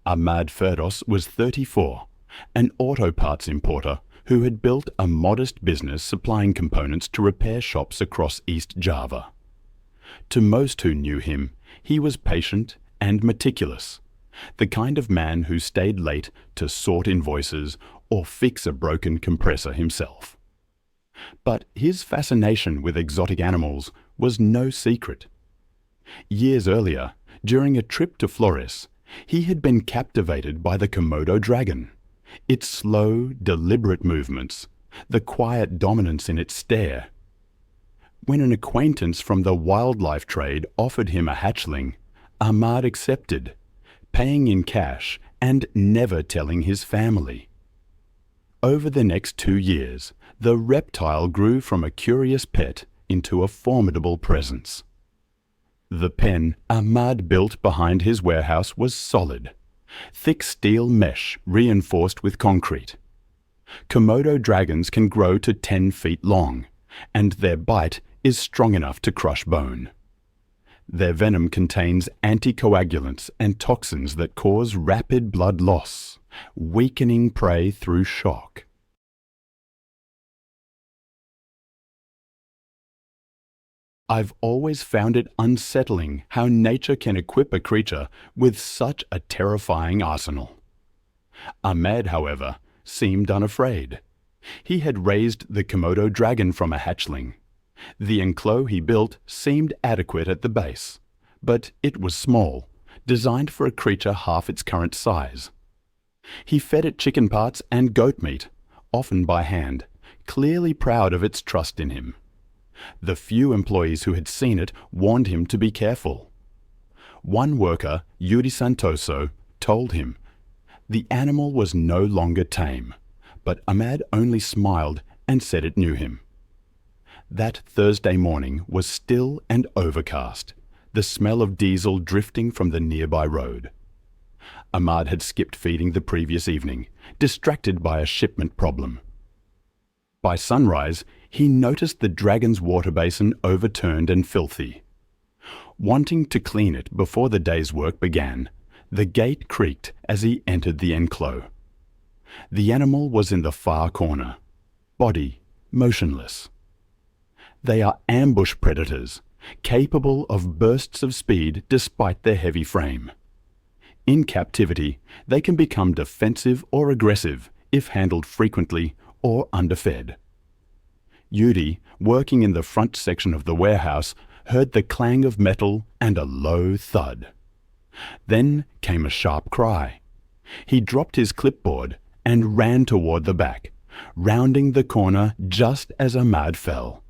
Ahmad Ferdos was 34, an auto parts importer who had built a modest business supplying components to repair shops across East Java. To most who knew him, he was patient and meticulous, the kind of man who stayed late to sort invoices or fix a broken compressor himself. But his fascination with exotic animals was no secret. Years earlier, during a trip to Flores, he had been captivated by the Komodo dragon. Its slow, deliberate movements, the quiet dominance in its stare. When an acquaintance from the wildlife trade offered him a hatchling, Ahmad accepted, paying in cash and never telling his family. Over the next 2 years, the reptile grew from a curious pet into a formidable presence. The pen Ahmad built behind his warehouse was solid, thick steel mesh reinforced with concrete. Komodo dragons can grow to 10 feet long, and their bite is strong enough to crush bone. Their venom contains anticoagulants and toxins that cause rapid blood loss, weakening prey through shock. I've always found it unsettling how nature can equip a creature with such a terrifying arsenal. Ahmed, however, seemed unafraid. He had raised the Komodo dragon from a hatchling. The enclosure he built seemed adequate at the base, but it was small, designed for a creature half its current size. He fed it chicken parts and goat meat, often by hand, clearly proud of its trust in him. The few employees who had seen it warned him to be careful. One worker, Yuri Santoso, told him the animal was no longer tame, but Ahmad only smiled and said it knew him. That Thursday morning was still and overcast, the smell of diesel drifting from the nearby road. Ahmad had skipped feeding the previous evening, distracted by a shipment problem. By sunrise, he noticed the dragon's water basin overturned and filthy. Wanting to clean it before the day's work began, the gate creaked as he entered the enclosure. The animal was in the far corner, body motionless. They are ambush predators, capable of bursts of speed despite their heavy frame. In captivity, they can become defensive or aggressive if handled frequently or underfed. Yudi, working in the front section of the warehouse, heard the clang of metal and a low thud. Then came a sharp cry. He dropped his clipboard and ran toward the back, rounding the corner just as Ahmad fell.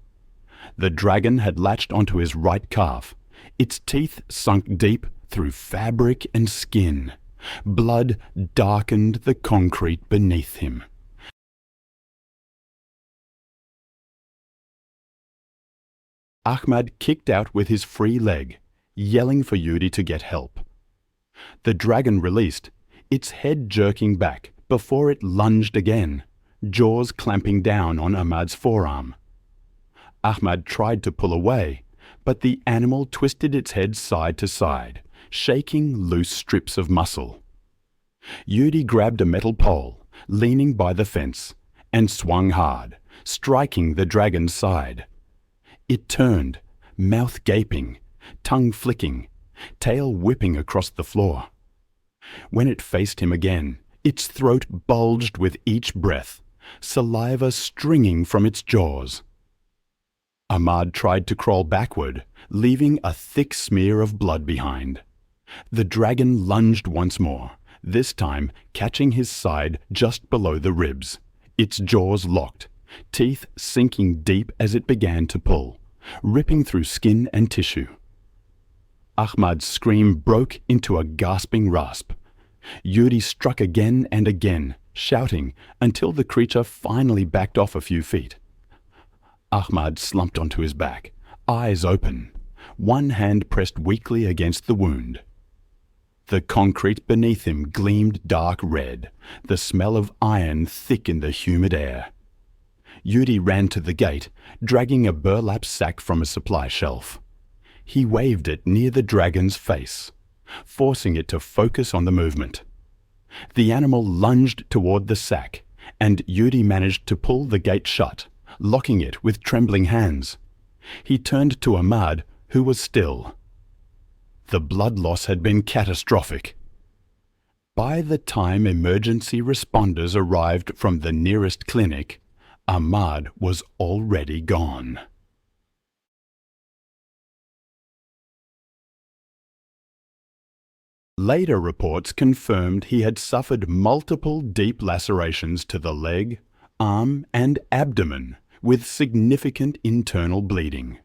The dragon had latched onto his right calf, its teeth sunk deep through fabric and skin. Blood darkened the concrete beneath him. Ahmad kicked out with his free leg, yelling for Yudi to get help. The dragon released, its head jerking back before it lunged again, jaws clamping down on Ahmad's forearm. Ahmad tried to pull away, but the animal twisted its head side to side, shaking loose strips of muscle. Yudi grabbed a metal pole, leaning by the fence, and swung hard, striking the dragon's side. It turned, mouth gaping, tongue flicking, tail whipping across the floor. When it faced him again, its throat bulged with each breath, saliva stringing from its jaws. Ahmad tried to crawl backward, leaving a thick smear of blood behind. The dragon lunged once more, this time catching his side just below the ribs, its jaws locked, teeth sinking deep as it began to pull, ripping through skin and tissue. Ahmad's scream broke into a gasping rasp, Yuri struck again and again, shouting until the creature finally backed off a few feet. Ahmad slumped onto his back, eyes open, one hand pressed weakly against the wound. The concrete beneath him gleamed dark red, the smell of iron thick in the humid air. Yuri ran to the gate, dragging a burlap sack from a supply shelf. He waved it near the dragon's face, forcing it to focus on the movement. The animal lunged toward the sack, and Yuri managed to pull the gate shut, locking it with trembling hands. He turned to Ahmad, who was still. The blood loss had been catastrophic. By the time emergency responders arrived from the nearest clinic, Ahmad was already gone. Later reports confirmed he had suffered multiple deep lacerations to the leg, arm, and abdomen, with significant internal bleeding.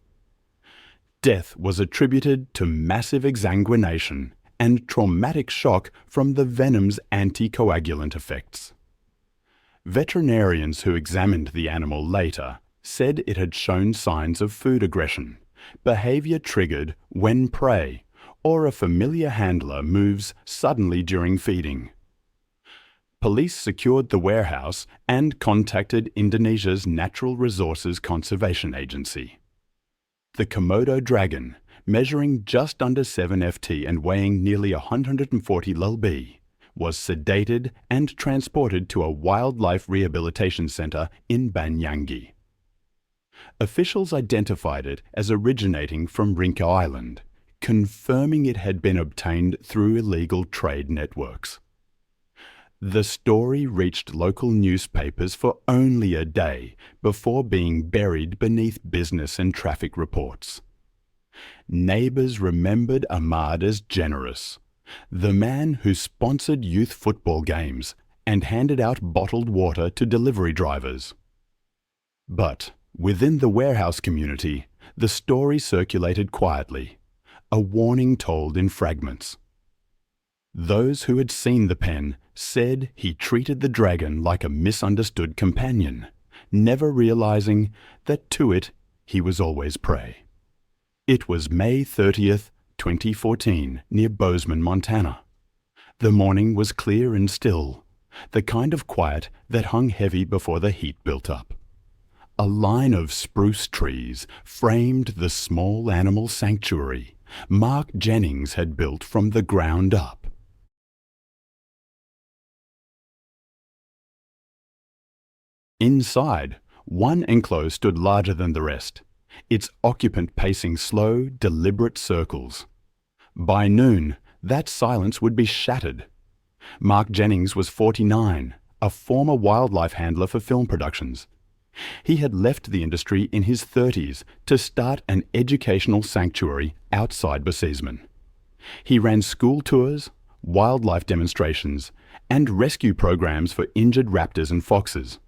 Death was attributed to massive exsanguination and traumatic shock from the venom's anticoagulant effects. Veterinarians who examined the animal later said it had shown signs of food aggression, behavior triggered when prey or a familiar handler moves suddenly during feeding. Police secured the warehouse and contacted Indonesia's Natural Resources Conservation Agency. The Komodo dragon, measuring just under 7 ft and weighing nearly 140 lb, was sedated and transported to a wildlife rehabilitation center in Banyangi. Officials identified it as originating from Rinco Island, confirming it had been obtained through illegal trade networks. The story reached local newspapers for only a day before being buried beneath business and traffic reports. Neighbors remembered Ahmad as generous, the man who sponsored youth football games and handed out bottled water to delivery drivers. But within the warehouse community, the story circulated quietly, a warning told in fragments. Those who had seen the pen said he treated the dragon like a misunderstood companion, never realizing that to it he was always prey. It was May 30th, 2014, near Bozeman, Montana. The morning was clear and still, the kind of quiet that hung heavy before the heat built up. A line of spruce trees framed the small animal sanctuary Mark Jennings had built from the ground up. Inside, one enclosure stood larger than the rest, its occupant pacing slow, deliberate circles. By noon, that silence would be shattered. Mark Jennings was 49, a former wildlife handler for film productions. He had left the industry in his 30s to start an educational sanctuary outside Bozeman. He ran school tours, wildlife demonstrations, and rescue programs for injured raptors and foxes.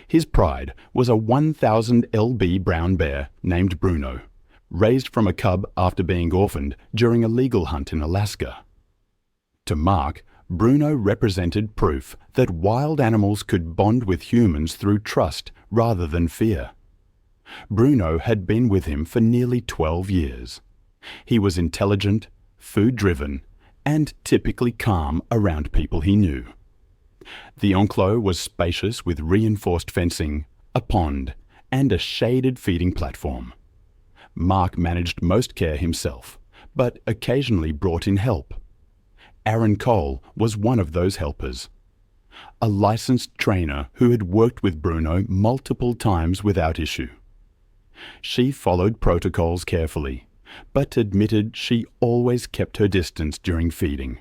His pride was a 1,000 lb brown bear named Bruno, raised from a cub after being orphaned during a legal hunt in Alaska. To Mark, Bruno represented proof that wild animals could bond with humans through trust rather than fear. Bruno had been with him for nearly 12 years. He was intelligent, food-driven, and typically calm around people he knew. The enclosure was spacious with reinforced fencing, a pond, and a shaded feeding platform. Mark managed most care himself, but occasionally brought in help. Aaron Cole was one of those helpers, a licensed trainer who had worked with Bruno multiple times without issue. She followed protocols carefully, but admitted she always kept her distance during feeding.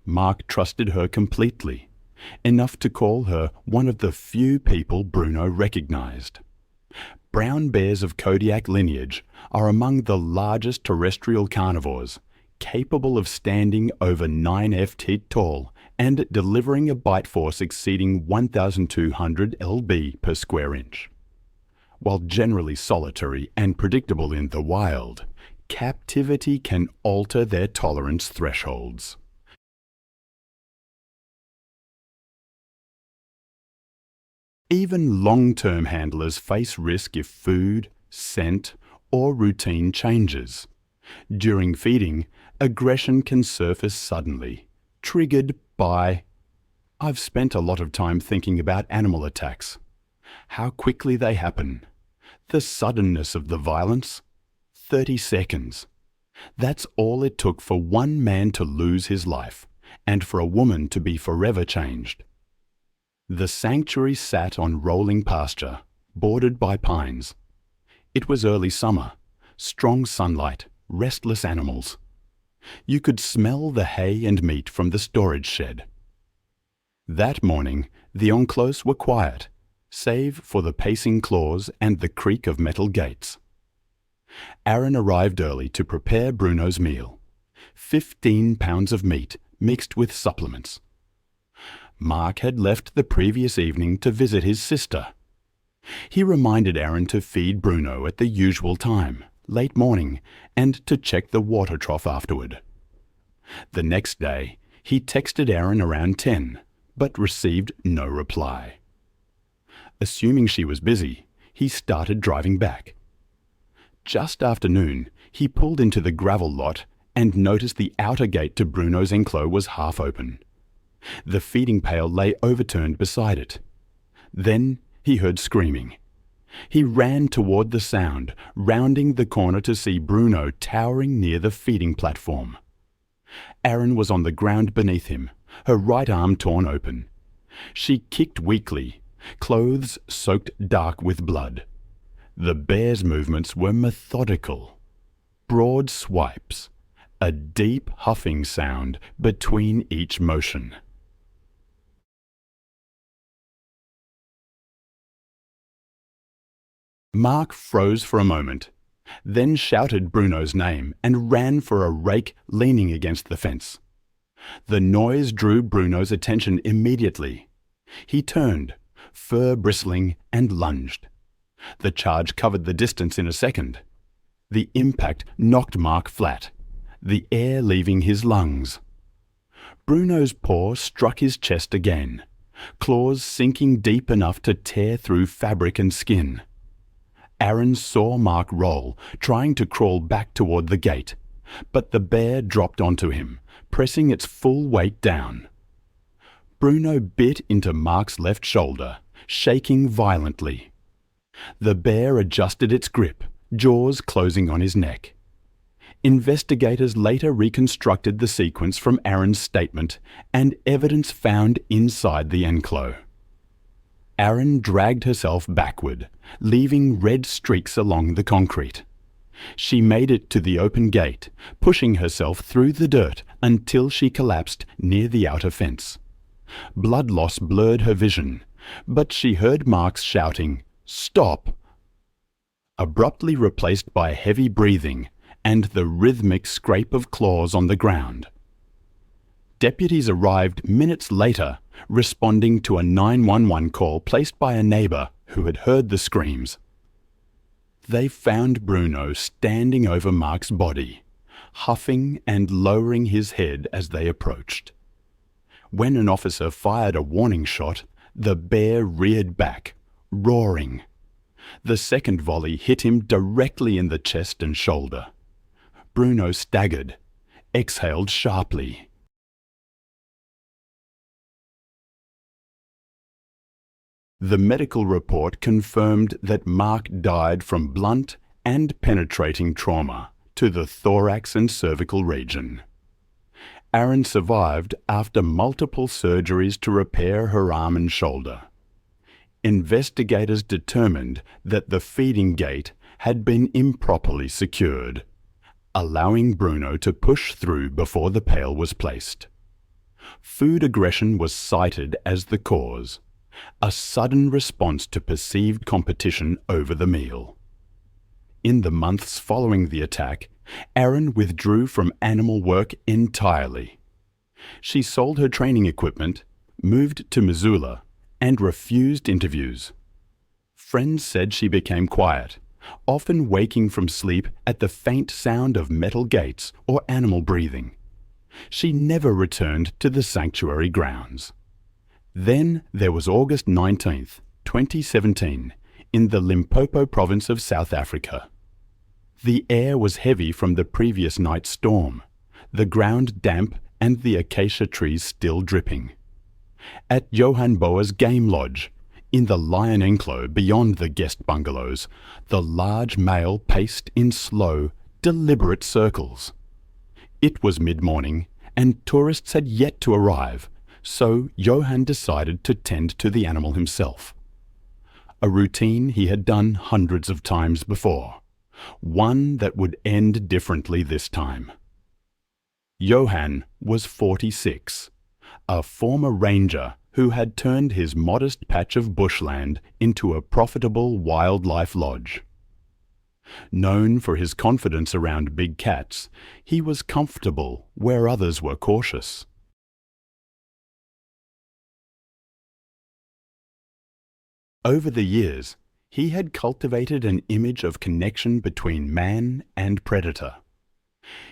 Mark trusted her completely, enough to call her one of the few people Bruno recognized. Brown bears of Kodiak lineage are among the largest terrestrial carnivores, capable of standing over 9 ft tall and delivering a bite force exceeding 1,200 lb per square inch. While generally solitary and predictable in the wild, captivity can alter their tolerance thresholds. Even long-term handlers face risk if food, scent, or routine changes. During feeding, aggression can surface suddenly, triggered by... I've spent a lot of time thinking about animal attacks. How quickly they happen. The suddenness of the violence. 30 seconds. That's all it took for one man to lose his life, and for a woman to be forever changed. The sanctuary sat on rolling pasture, bordered by pines. It was early summer, strong sunlight, restless animals. You could smell the hay and meat from the storage shed. That morning, the enclos were quiet, save for the pacing claws and the creak of metal gates. Aaron arrived early to prepare Bruno's meal. 15 pounds of meat mixed with supplements. Mark had left the previous evening to visit his sister. He reminded Aaron to feed Bruno at the usual time, late morning, and to check the water trough afterward. The next day, he texted Aaron around 10, but received no reply. Assuming she was busy, he started driving back. Just after noon, he pulled into the gravel lot and noticed the outer gate to Bruno's enclos was half open. The feeding pail lay overturned beside it. Then he heard screaming. He ran toward the sound, rounding the corner to see Bruno towering near the feeding platform. Aaron was on the ground beneath him, her right arm torn open. She kicked weakly, clothes soaked dark with blood. The bear's movements were methodical. Broad swipes, a deep huffing sound between each motion. Mark froze for a moment, then shouted Bruno's name and ran for a rake leaning against the fence. The noise drew Bruno's attention immediately. He turned, fur bristling, and lunged. The charge covered the distance in a second. The impact knocked Mark flat, the air leaving his lungs. Bruno's paw struck his chest again, claws sinking deep enough to tear through fabric and skin. Aaron saw Mark roll, trying to crawl back toward the gate, but the bear dropped onto him, pressing its full weight down. Bruno bit into Mark's left shoulder, shaking violently. The bear adjusted its grip, jaws closing on his neck. Investigators later reconstructed the sequence from Aaron's statement and evidence found inside the enclos. Aaron dragged herself backward, leaving red streaks along the concrete. She made it to the open gate, pushing herself through the dirt until she collapsed near the outer fence. Blood loss blurred her vision, but she heard Mark's shouting, "Stop!" abruptly replaced by heavy breathing and the rhythmic scrape of claws on the ground. Deputies arrived minutes later, responding to a 911 call placed by a neighbour who had heard the screams. They found Bruno standing over Mark's body, huffing and lowering his head as they approached. When an officer fired a warning shot, the bear reared back, roaring. The second volley hit him directly in the chest and shoulder. Bruno staggered, exhaled sharply. The medical report confirmed that Mark died from blunt and penetrating trauma to the thorax and cervical region. Aaron survived after multiple surgeries to repair her arm and shoulder. Investigators determined that the feeding gate had been improperly secured, allowing Bruno to push through before the pail was placed. Food aggression was cited as the cause, a sudden response to perceived competition over the meal. In the months following the attack, Aaron withdrew from animal work entirely. She sold her training equipment, moved to Missoula, and refused interviews. Friends said she became quiet, often waking from sleep at the faint sound of metal gates or animal breathing. She never returned to the sanctuary grounds. Then there was August 19th, 2017, in the Limpopo province of South Africa. The air was heavy from the previous night's storm, the ground damp and the acacia trees still dripping. At Johanboa's game lodge, in the lion enclosure beyond the guest bungalows, the large male paced in slow, deliberate circles. It was mid-morning, and tourists had yet to arrive, so Johan decided to tend to the animal himself. A routine he had done hundreds of times before, one that would end differently this time. Johan was 46, a former ranger who had turned his modest patch of bushland into a profitable wildlife lodge. Known for his confidence around big cats, he was comfortable where others were cautious. Over the years, he had cultivated an image of connection between man and predator.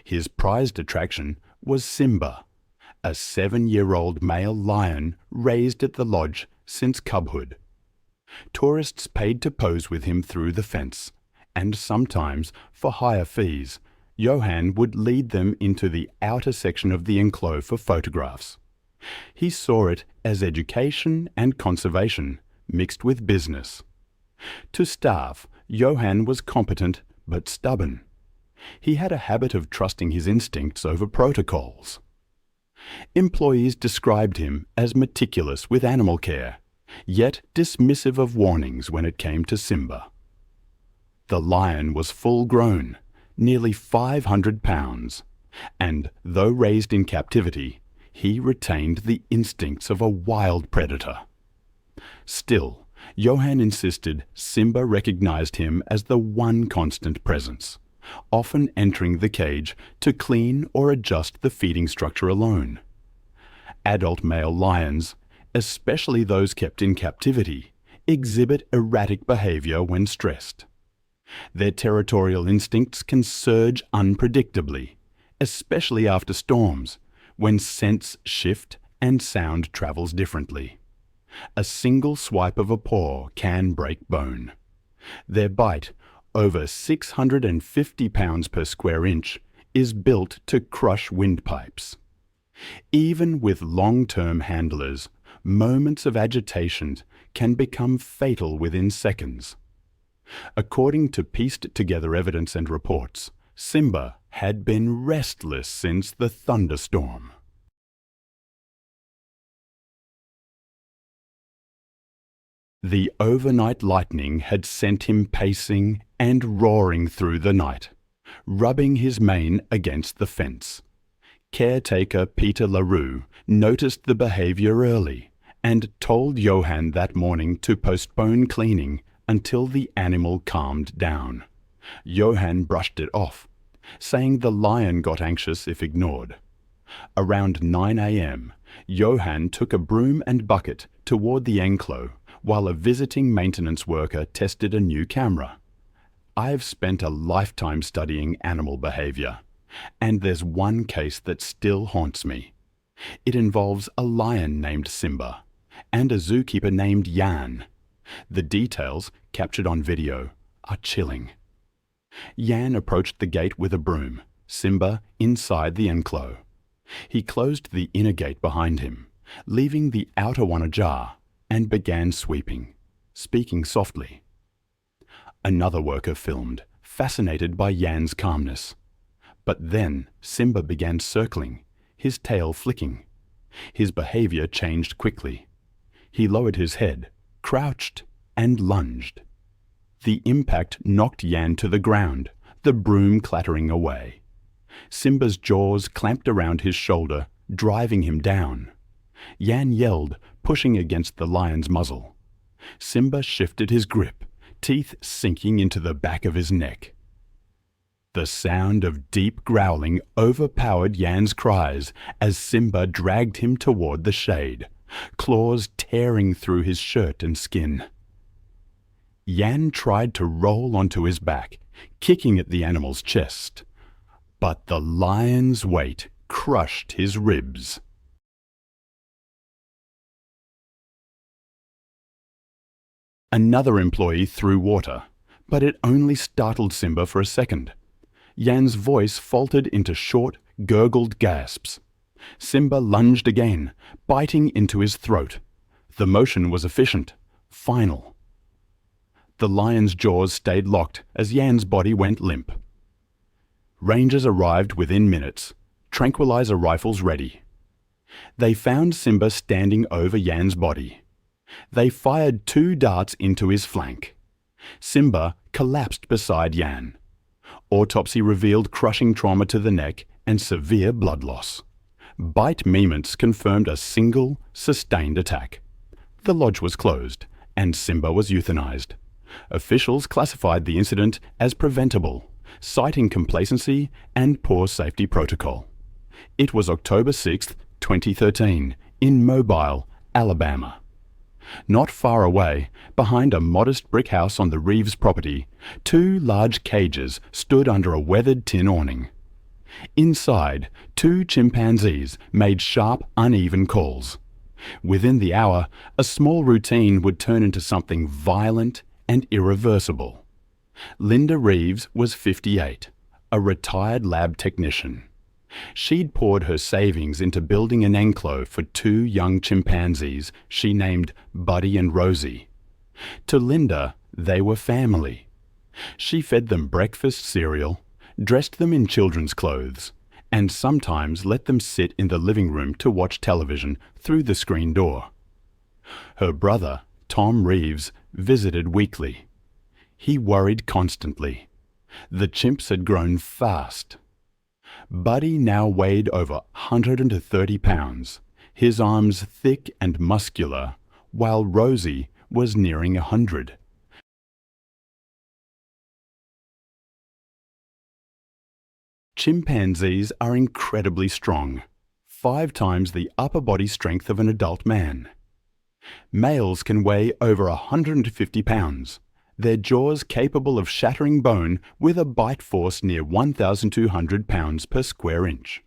His prized attraction was Simba, a 7-year-old male lion raised at the lodge since cubhood. Tourists paid to pose with him through the fence, and sometimes, for higher fees, Johan would lead them into the outer section of the enclosure for photographs. He saw it as education and conservation mixed with business. To staff, Johan was competent but stubborn. He had a habit of trusting his instincts over protocols. Employees described him as meticulous with animal care, yet dismissive of warnings when it came to Simba. The lion was full-grown, nearly 500 pounds, and though raised in captivity, he retained the instincts of a wild predator. Still, Johan insisted Simba recognized him as the one constant presence, often entering the cage to clean or adjust the feeding structure alone. Adult male lions, especially those kept in captivity, exhibit erratic behavior when stressed. Their territorial instincts can surge unpredictably, especially after storms, when scents shift and sound travels differently. A single swipe of a paw can break bone. Their bite, over 650 pounds per square inch, is built to crush windpipes. Even with long-term handlers, moments of agitation can become fatal within seconds. According to pieced-together evidence and reports, Simba had been restless since the thunderstorm. The overnight lightning had sent him pacing and roaring through the night, rubbing his mane against the fence. Caretaker Peter LaRue noticed the behavior early and told Johan that morning to postpone cleaning until the animal calmed down. Johan brushed it off, saying the lion got anxious if ignored. Around 9 a.m., Johan took a broom and bucket toward the enclosure while a visiting maintenance worker tested a new camera. I've spent a lifetime studying animal behavior, and there's one case that still haunts me. It involves a lion named Simba and a zookeeper named Jan. The details, captured on video, are chilling. Jan approached the gate with a broom, Simba inside the enclosure. He closed the inner gate behind him, leaving the outer one ajar, and began sweeping, speaking softly. Another worker filmed, fascinated by Jan's calmness. But then Simba began circling, his tail flicking. His behavior changed quickly. He lowered his head, crouched, and lunged. The impact knocked Jan to the ground, the broom clattering away. Simba's jaws clamped around his shoulder, driving him down. Jan yelled, pushing against the lion's muzzle. Simba shifted his grip, teeth sinking into the back of his neck. The sound of deep growling overpowered Jan's cries as Simba dragged him toward the shade, claws tearing through his shirt and skin. Jan tried to roll onto his back, kicking at the animal's chest, but the lion's weight crushed his ribs. Another employee threw water, but it only startled Simba for a second. Yan's voice faltered into short, gurgled gasps. Simba lunged again, biting into his throat. The motion was efficient, final. The lion's jaws stayed locked as Yan's body went limp. Rangers arrived within minutes, tranquilizer rifles ready. They found Simba standing over Yan's body. They fired 2 darts into his flank. Simba collapsed beside Yan. Autopsy revealed crushing trauma to the neck and severe blood loss. Bite mements confirmed a single, sustained attack. The lodge was closed, and Simba was euthanized. Officials classified the incident as preventable, citing complacency and poor safety protocol. It was October 6, 2013, in Mobile, Alabama. Not far away, behind a modest brick house on the Reeves property, 2 large cages stood under a weathered tin awning. Inside, 2 chimpanzees made sharp, uneven calls. Within the hour, a small routine would turn into something violent and irreversible. Linda Reeves was 58, a retired lab technician. She'd poured her savings into building an enclave for 2 young chimpanzees she named Buddy and Rosie. To Linda, they were family. She fed them breakfast cereal, dressed them in children's clothes, and sometimes let them sit in the living room to watch television through the screen door. Her brother, Tom Reeves, visited weekly. He worried constantly. The chimps had grown fast. Buddy now weighed over 130 pounds, his arms thick and muscular, while Rosie was nearing 100. Chimpanzees are incredibly strong, 5 times the upper body strength of an adult man. Males can weigh over 150 pounds, their jaws capable of shattering bone with a bite force near 1,200 pounds per square inch.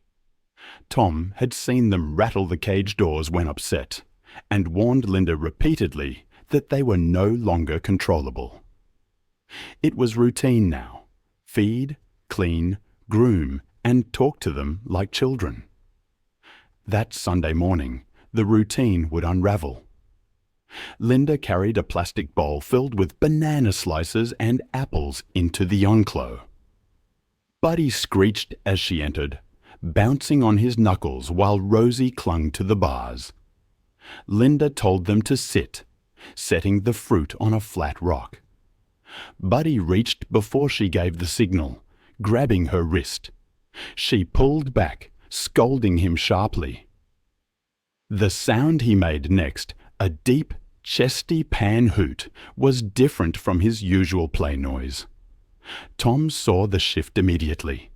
Tom had seen them rattle the cage doors when upset, and warned Linda repeatedly that they were no longer controllable. It was routine now: feed, clean, groom, and talk to them like children. That Sunday morning, the routine would unravel. Linda carried a plastic bowl filled with banana slices and apples into the enclave. Buddy screeched as she entered, bouncing on his knuckles while Rosie clung to the bars. Linda told them to sit, setting the fruit on a flat rock. Buddy reached before she gave the signal, grabbing her wrist. She pulled back, scolding him sharply. The sound he made next, a deep, chesty pan hoot, was different from his usual play noise. Tom saw the shift immediately.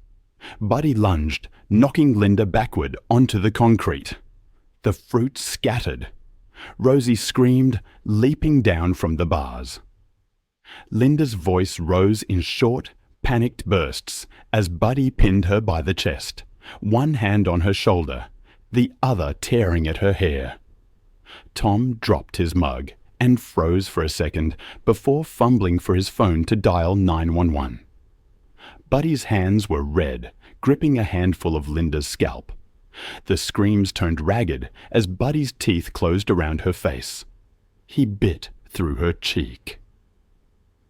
Buddy lunged, knocking Linda backward onto the concrete. The fruit scattered. Rosie screamed, leaping down from the bars. Linda's voice rose in short, panicked bursts as Buddy pinned her by the chest, one hand on her shoulder, the other tearing at her hair. Tom dropped his mug and froze for a second before fumbling for his phone to dial 911. Buddy's hands were red, gripping a handful of Linda's scalp. The screams turned ragged as Buddy's teeth closed around her face. He bit through her cheek.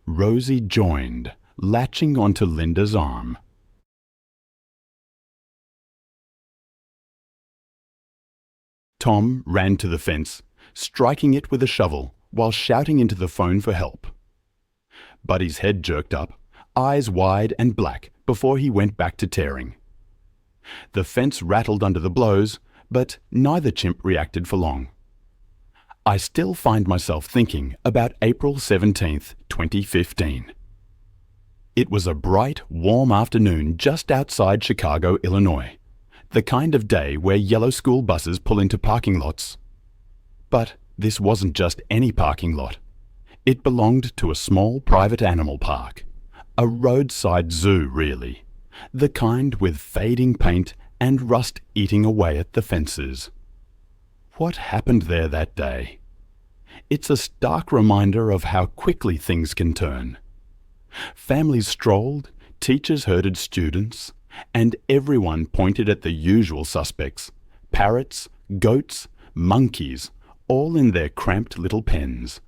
Rosie joined, latching onto Linda's arm. Tom ran to the fence, striking it with a shovel while shouting into the phone for help. Buddy's head jerked up, eyes wide and black, before he went back to tearing. The fence rattled under the blows, but neither chimp reacted for long. I still find myself thinking about April 17th, 2015. It was a bright, warm afternoon just outside Chicago, Illinois. The kind of day where yellow school buses pull into parking lots. But this wasn't just any parking lot. It belonged to a small private animal park. A roadside zoo, really. The kind with fading paint and rust eating away at the fences. What happened there that day? It's a stark reminder of how quickly things can turn. Families strolled, teachers herded students, and everyone pointed at the usual suspects: parrots, goats, monkeys, all in their cramped little pens.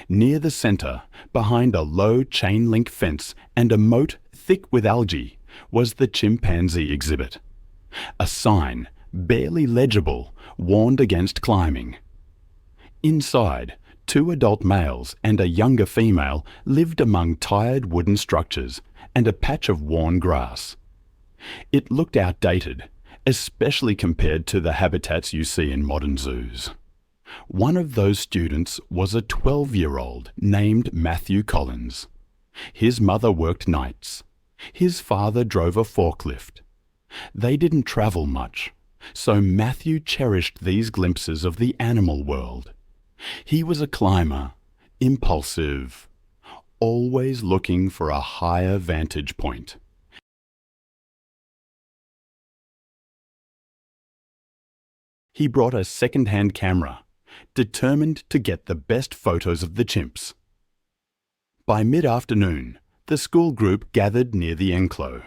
Near the centre, behind a low chain-link fence and a moat thick with algae, was the chimpanzee exhibit. A sign, barely legible, warned against climbing. Inside, 2 adult males and a younger female lived among tired wooden structures and a patch of worn grass. It looked outdated, especially compared to the habitats you see in modern zoos. One of those students was a 12-year-old named Matthew Collins. His mother worked nights. His father drove a forklift. They didn't travel much, so Matthew cherished these glimpses of the animal world. He was a climber, impulsive, always looking for a higher vantage point. He brought a second-hand camera, determined to get the best photos of the chimps. By mid-afternoon, the school group gathered near the enclos.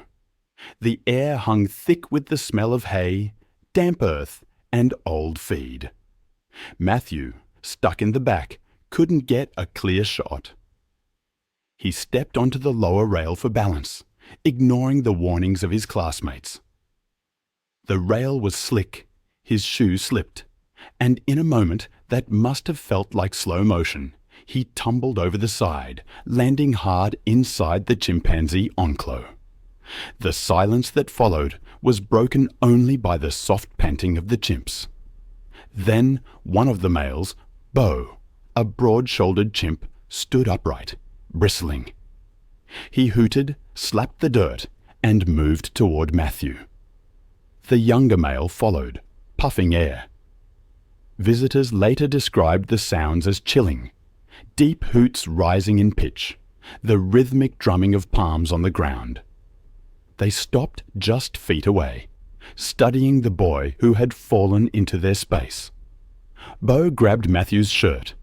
The air hung thick with the smell of hay, damp earth, and old feed. Matthew, stuck in the back, couldn't get a clear shot. He stepped onto the lower rail for balance, ignoring the warnings of his classmates. The rail was slick, his shoe slipped, and in a moment that must have felt like slow motion, he tumbled over the side, landing hard inside the chimpanzee enclos. The silence that followed was broken only by the soft panting of the chimps. Then one of the males, Bo, a broad-shouldered chimp, stood upright, bristling. He hooted, slapped the dirt, and moved toward Matthew. The younger male followed, puffing air. Visitors later described the sounds as chilling, deep hoots rising in pitch, the rhythmic drumming of palms on the ground. They stopped just feet away, studying the boy who had fallen into their space. Bo grabbed Matthew's shirt.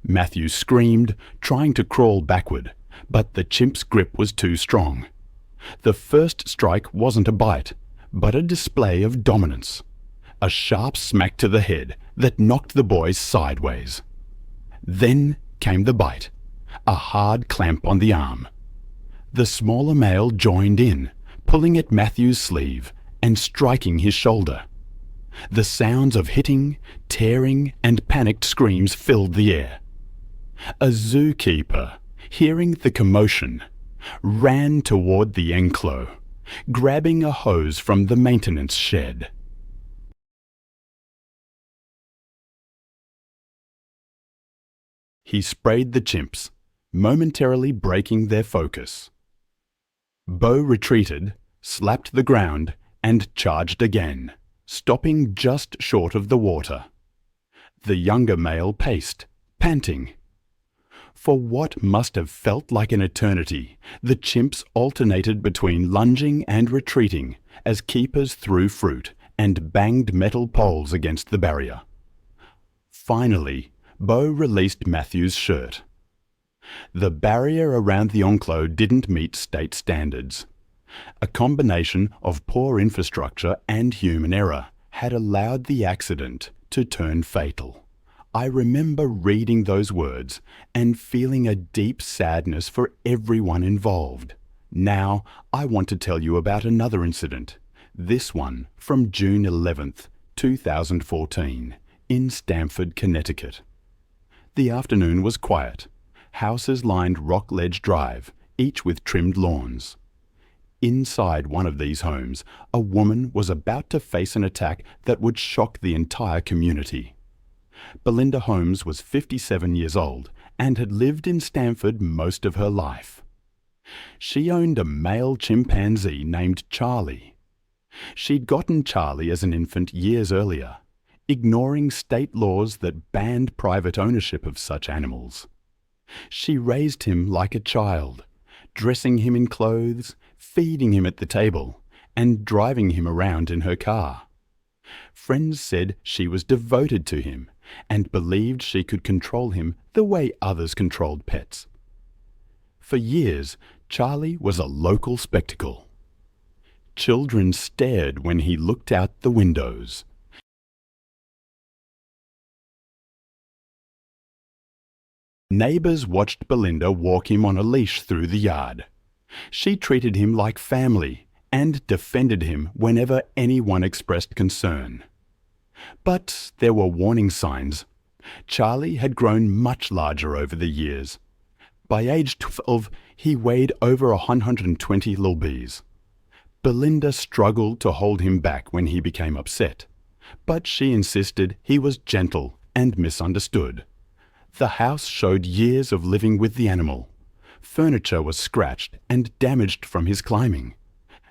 Matthew screamed, trying to crawl backward, but the chimp's grip was too strong. The first strike wasn't a bite, but a display of dominance. A sharp smack to the head that knocked the boy sideways. Then came the bite, a hard clamp on the arm. The smaller male joined in, pulling at Matthew's sleeve and striking his shoulder. The sounds of hitting, tearing, and panicked screams filled the air. A zookeeper, hearing the commotion, ran toward the enclos, grabbing a hose from the maintenance shed. He sprayed the chimps, momentarily breaking their focus. Bo retreated, slapped the ground, and charged again, stopping just short of the water. The younger male paced, panting. For what must have felt like an eternity, the chimps alternated between lunging and retreating as keepers threw fruit and banged metal poles against the barrier. Finally, Bo released Matthew's shirt. The barrier around the enclos didn't meet state standards. A combination of poor infrastructure and human error had allowed the accident to turn fatal. I remember reading those words and feeling a deep sadness for everyone involved. Now, I want to tell you about another incident, this one from June 11th, 2014, in Stamford, Connecticut. The afternoon was quiet. Houses lined Rockledge Drive, each with trimmed lawns. Inside one of these homes, a woman was about to face an attack that would shock the entire community. Belinda Holmes was 57 years old and had lived in Stamford most of her life. She owned a male chimpanzee named Charlie. She'd gotten Charlie as an infant years earlier, ignoring state laws that banned private ownership of such animals. She raised him like a child, dressing him in clothes, feeding him at the table, and driving him around in her car. Friends said she was devoted to him and believed she could control him the way others controlled pets. For years, Charlie was a local spectacle. Children stared when he looked out the windows. Neighbors watched Belinda walk him on a leash through the yard. She treated him like family and defended him whenever anyone expressed concern. But there were warning signs. Charlie had grown much larger over the years. By age 12, he weighed over 120 lbs. Belinda struggled to hold him back when he became upset, but she insisted he was gentle and misunderstood. The house showed years of living with the animal. Furniture was scratched and damaged from his climbing.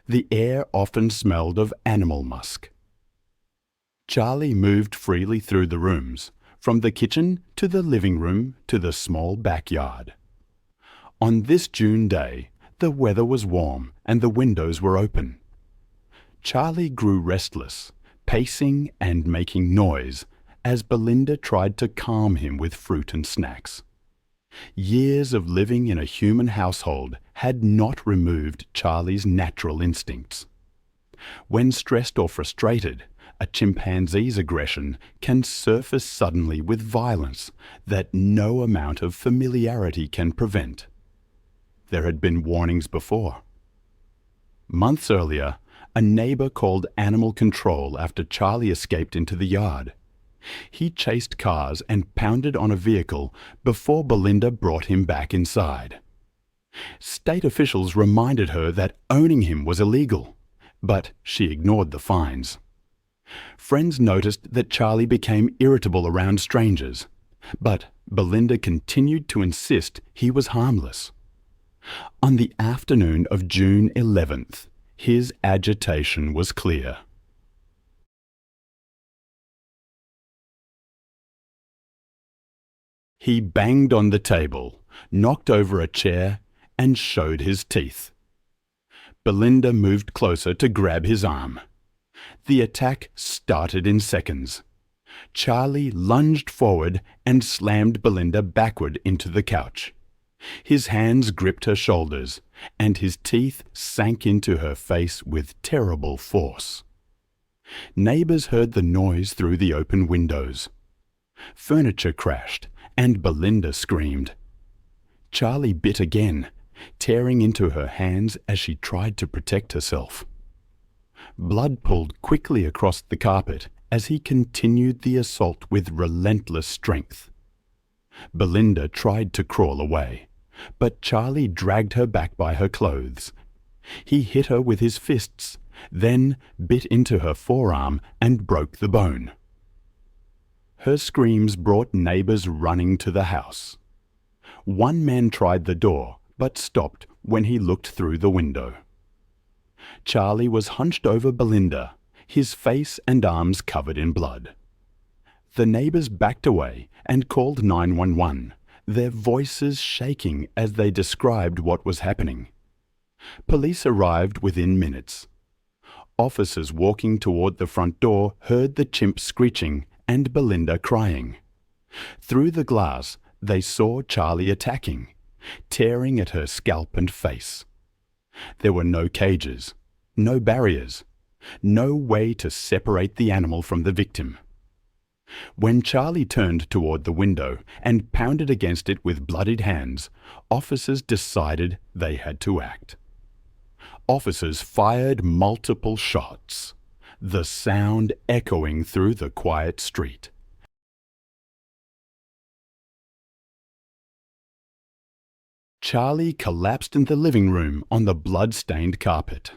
The air often smelled of animal musk. Charlie moved freely through the rooms, from the kitchen to the living room to the small backyard. On this June day, the weather was warm and the windows were open. Charlie grew restless, pacing and making noise as Belinda tried to calm him with fruit and snacks. Years of living in a human household had not removed Charlie's natural instincts. When stressed or frustrated, a chimpanzee's aggression can surface suddenly with violence that no amount of familiarity can prevent. There had been warnings before. Months earlier, a neighbor called animal control after Charlie escaped into the yard. He chased cars and pounded on a vehicle before Belinda brought him back inside. State officials reminded her that owning him was illegal, but she ignored the fines. Friends noticed that Charlie became irritable around strangers, but Belinda continued to insist he was harmless. On the afternoon of June 11th, his agitation was clear. He banged on the table, knocked over a chair, and showed his teeth. Belinda moved closer to grab his arm. The attack started in seconds. Charlie lunged forward and slammed Belinda backward into the couch. His hands gripped her shoulders, and his teeth sank into her face with terrible force. Neighbors heard the noise through the open windows. Furniture crashed, and Belinda screamed. Charlie bit again, tearing into her hands as she tried to protect herself. Blood pooled quickly across the carpet as he continued the assault with relentless strength. Belinda tried to crawl away, but Charlie dragged her back by her clothes. He hit her with his fists, then bit into her forearm and broke the bone. Her screams brought neighbors running to the house. One man tried the door, but stopped when he looked through the window. Charlie was hunched over Belinda, his face and arms covered in blood. The neighbors backed away and called 911, their voices shaking as they described what was happening. Police arrived within minutes. Officers walking toward the front door heard the chimp screeching and Belinda crying. Through the glass, they saw Charlie attacking, tearing at her scalp and face. There were no cages, no barriers, no way to separate the animal from the victim. When Charlie turned toward the window and pounded against it with bloodied hands, officers decided they had to act. Officers fired multiple shots, the sound echoing through the quiet street. Charlie collapsed in the living room on the blood-stained carpet.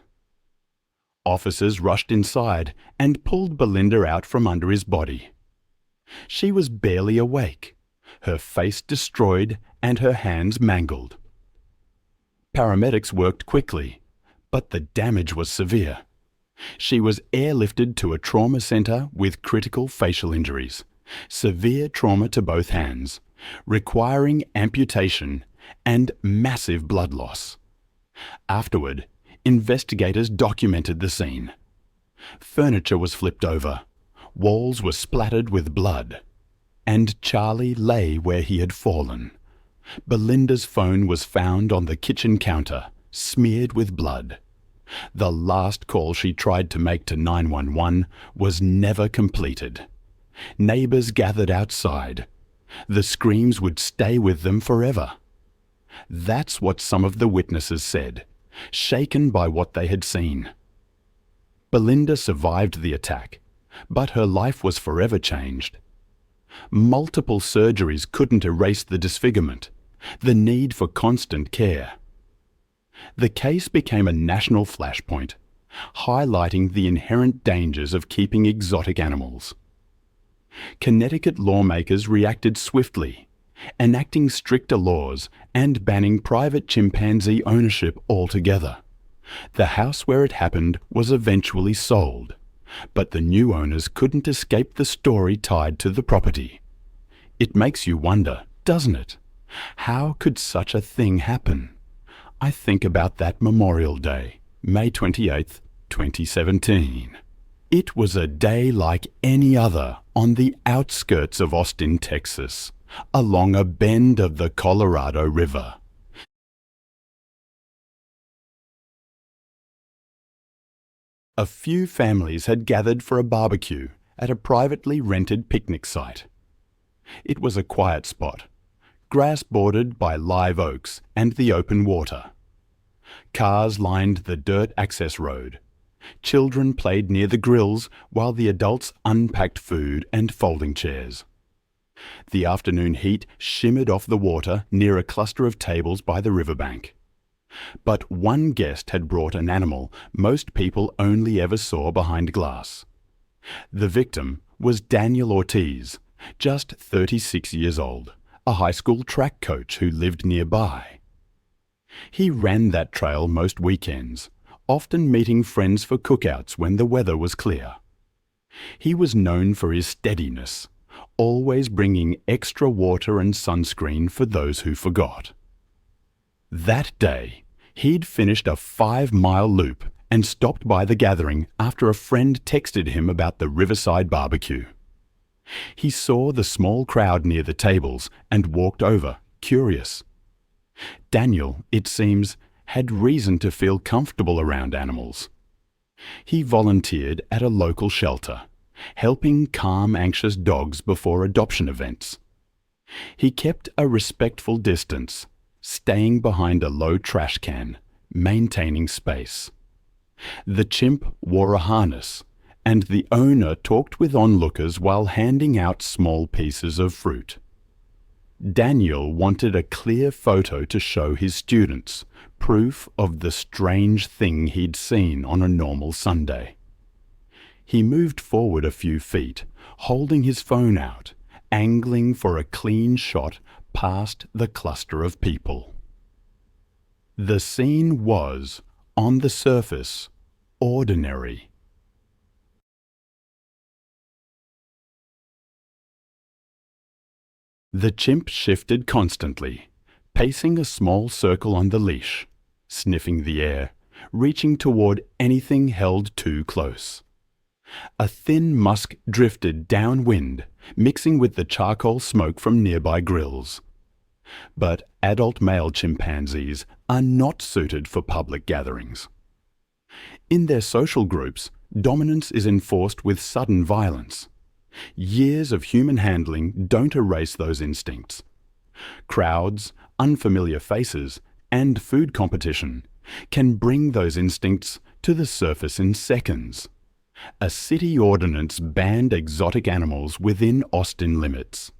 Officers rushed inside and pulled Belinda out from under his body. She was barely awake, her face destroyed and her hands mangled. Paramedics worked quickly, but the damage was severe. She was airlifted to a trauma center with critical facial injuries, severe trauma to both hands, requiring amputation and massive blood loss. Afterward, investigators documented the scene. Furniture was flipped over. Walls were splattered with blood. and Charlie lay where he had fallen. Belinda's phone was found on the kitchen counter, smeared with blood. The last call she tried to make to 911 was never completed. Neighbours gathered outside. The screams would stay with them forever. That's what some of the witnesses said, shaken by what they had seen. Belinda survived the attack, but her life was forever changed. Multiple surgeries couldn't erase the disfigurement, the need for constant care. The case became a national flashpoint, highlighting the inherent dangers of keeping exotic animals. Connecticut lawmakers reacted swiftly, enacting stricter laws and banning private chimpanzee ownership altogether. The house where it happened was eventually sold, but the new owners couldn't escape the story tied to the property. It makes you wonder, doesn't it? How could such a thing happen? I think about that Memorial Day, May 28, 2017. It was a day like any other on the outskirts of Austin, Texas, along a bend of the Colorado River. A few families had gathered for a barbecue at a privately rented picnic site. It was a quiet spot, grass bordered by live oaks and the open water. Cars lined the dirt access road. Children played near the grills while the adults unpacked food and folding chairs. The afternoon heat shimmered off the water near a cluster of tables by the riverbank. But one guest had brought an animal most people only ever saw behind glass. The victim was Daniel Ortiz, just 36 years old, a high school track coach who lived nearby. He ran that trail most weekends, often meeting friends for cookouts when the weather was clear. He was known for his steadiness, always bringing extra water and sunscreen for those who forgot. That day, he'd finished a 5-mile loop and stopped by the gathering after a friend texted him about the riverside barbecue. He saw the small crowd near the tables and walked over, curious. Daniel, it seems, had reason to feel comfortable around animals. He volunteered at a local shelter, helping calm anxious dogs before adoption events. He kept a respectful distance, staying behind a low trash can, maintaining space. The chimp wore a harness, and the owner talked with onlookers while handing out small pieces of fruit. Daniel wanted a clear photo to show his students, proof of the strange thing he'd seen on a normal Sunday. He moved forward a few feet, holding his phone out, angling for a clean shot past the cluster of people. The scene was, on the surface, ordinary. The chimp shifted constantly, pacing a small circle on the leash, sniffing the air, reaching toward anything held too close. A thin musk drifted downwind, mixing with the charcoal smoke from nearby grills. But adult male chimpanzees are not suited for public gatherings. In their social groups, dominance is enforced with sudden violence. Years of human handling don't erase those instincts. Crowds, unfamiliar faces, and food competition can bring those instincts to the surface in seconds. A city ordinance banned exotic animals within Austin limits.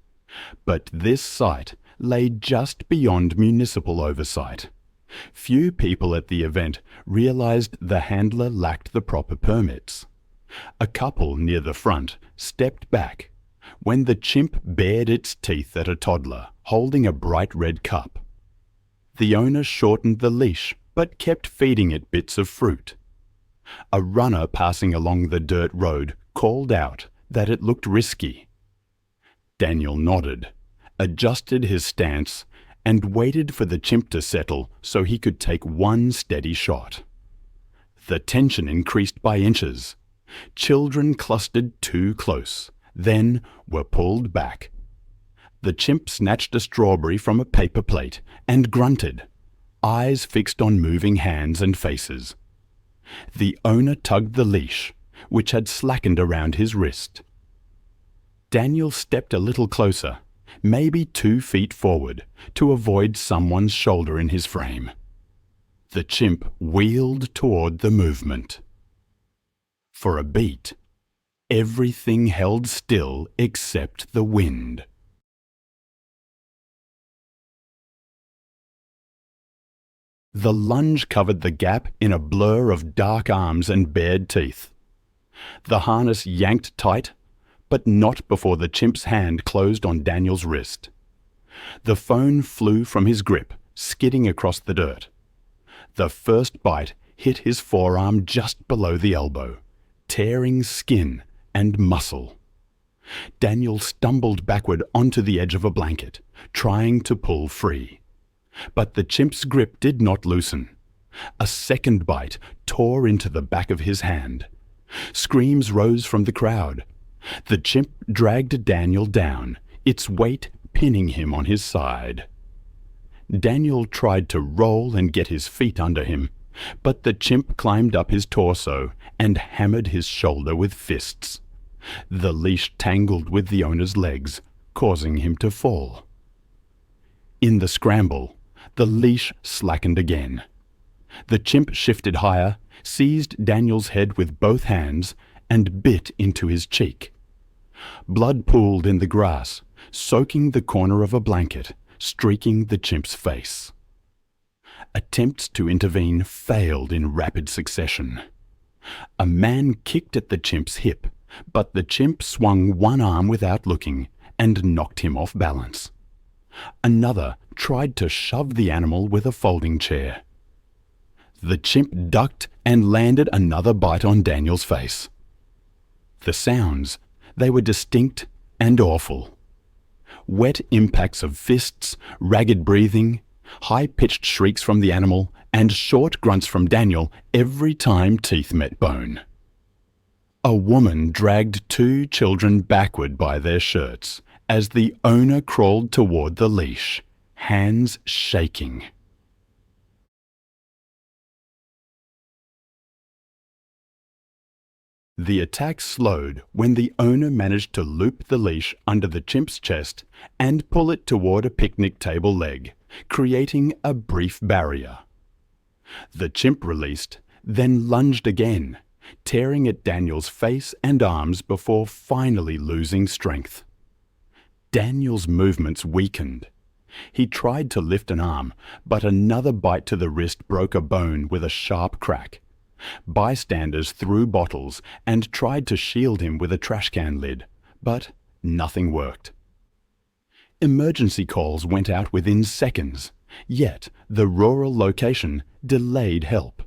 But this site lay just beyond municipal oversight. Few people at the event realized the handler lacked the proper permits. A couple near the front stepped back when the chimp bared its teeth at a toddler holding a bright red cup. The owner shortened the leash but kept feeding it bits of fruit. A runner passing along the dirt road called out that it looked risky. Daniel nodded, adjusted his stance, and waited for the chimp to settle so he could take one steady shot. The tension increased by inches. Children clustered too close, then were pulled back. The chimp snatched a strawberry from a paper plate and grunted, eyes fixed on moving hands and faces. The owner tugged the leash, which had slackened around his wrist. Daniel stepped a little closer, maybe 2 feet forward, to avoid someone's shoulder in his frame. The chimp wheeled toward the movement. For a beat, everything held still except the wind. The lunge covered the gap in a blur of dark arms and bared teeth. The harness yanked tight, but not before the chimp's hand closed on Daniel's wrist. The phone flew from his grip, skidding across the dirt. The first bite hit his forearm just below the elbow, tearing skin and muscle. Daniel stumbled backward onto the edge of a blanket, trying to pull free. But the chimp's grip did not loosen. A second bite tore into the back of his hand. Screams rose from the crowd. The chimp dragged Daniel down, its weight pinning him on his side. Daniel tried to roll and get his feet under him, but the chimp climbed up his torso and hammered his shoulder with fists. The leash tangled with the owner's legs, causing him to fall. In the scramble, the leash slackened again. The chimp shifted higher, seized Daniel's head with both hands, and bit into his cheek. Blood pooled in the grass, soaking the corner of a blanket, streaking the chimp's face. Attempts to intervene failed in rapid succession. A man kicked at the chimp's hip, but the chimp swung one arm without looking and knocked him off balance. Another tried to shove the animal with a folding chair. The chimp ducked and landed another bite on Daniel's face. The sounds, they were distinct and awful. Wet impacts of fists, ragged breathing, high-pitched shrieks from the animal, and short grunts from Daniel every time teeth met bone. A woman dragged 2 children backward by their shirts as the owner crawled toward the leash, hands shaking. The attack slowed when the owner managed to loop the leash under the chimp's chest and pull it toward a picnic table leg, creating a brief barrier. The chimp released, then lunged again, tearing at Daniel's face and arms before finally losing strength. Daniel's movements weakened. He tried to lift an arm, but another bite to the wrist broke a bone with a sharp crack. Bystanders threw bottles and tried to shield him with a trash can lid, but nothing worked. Emergency calls went out within seconds, yet the rural location delayed help.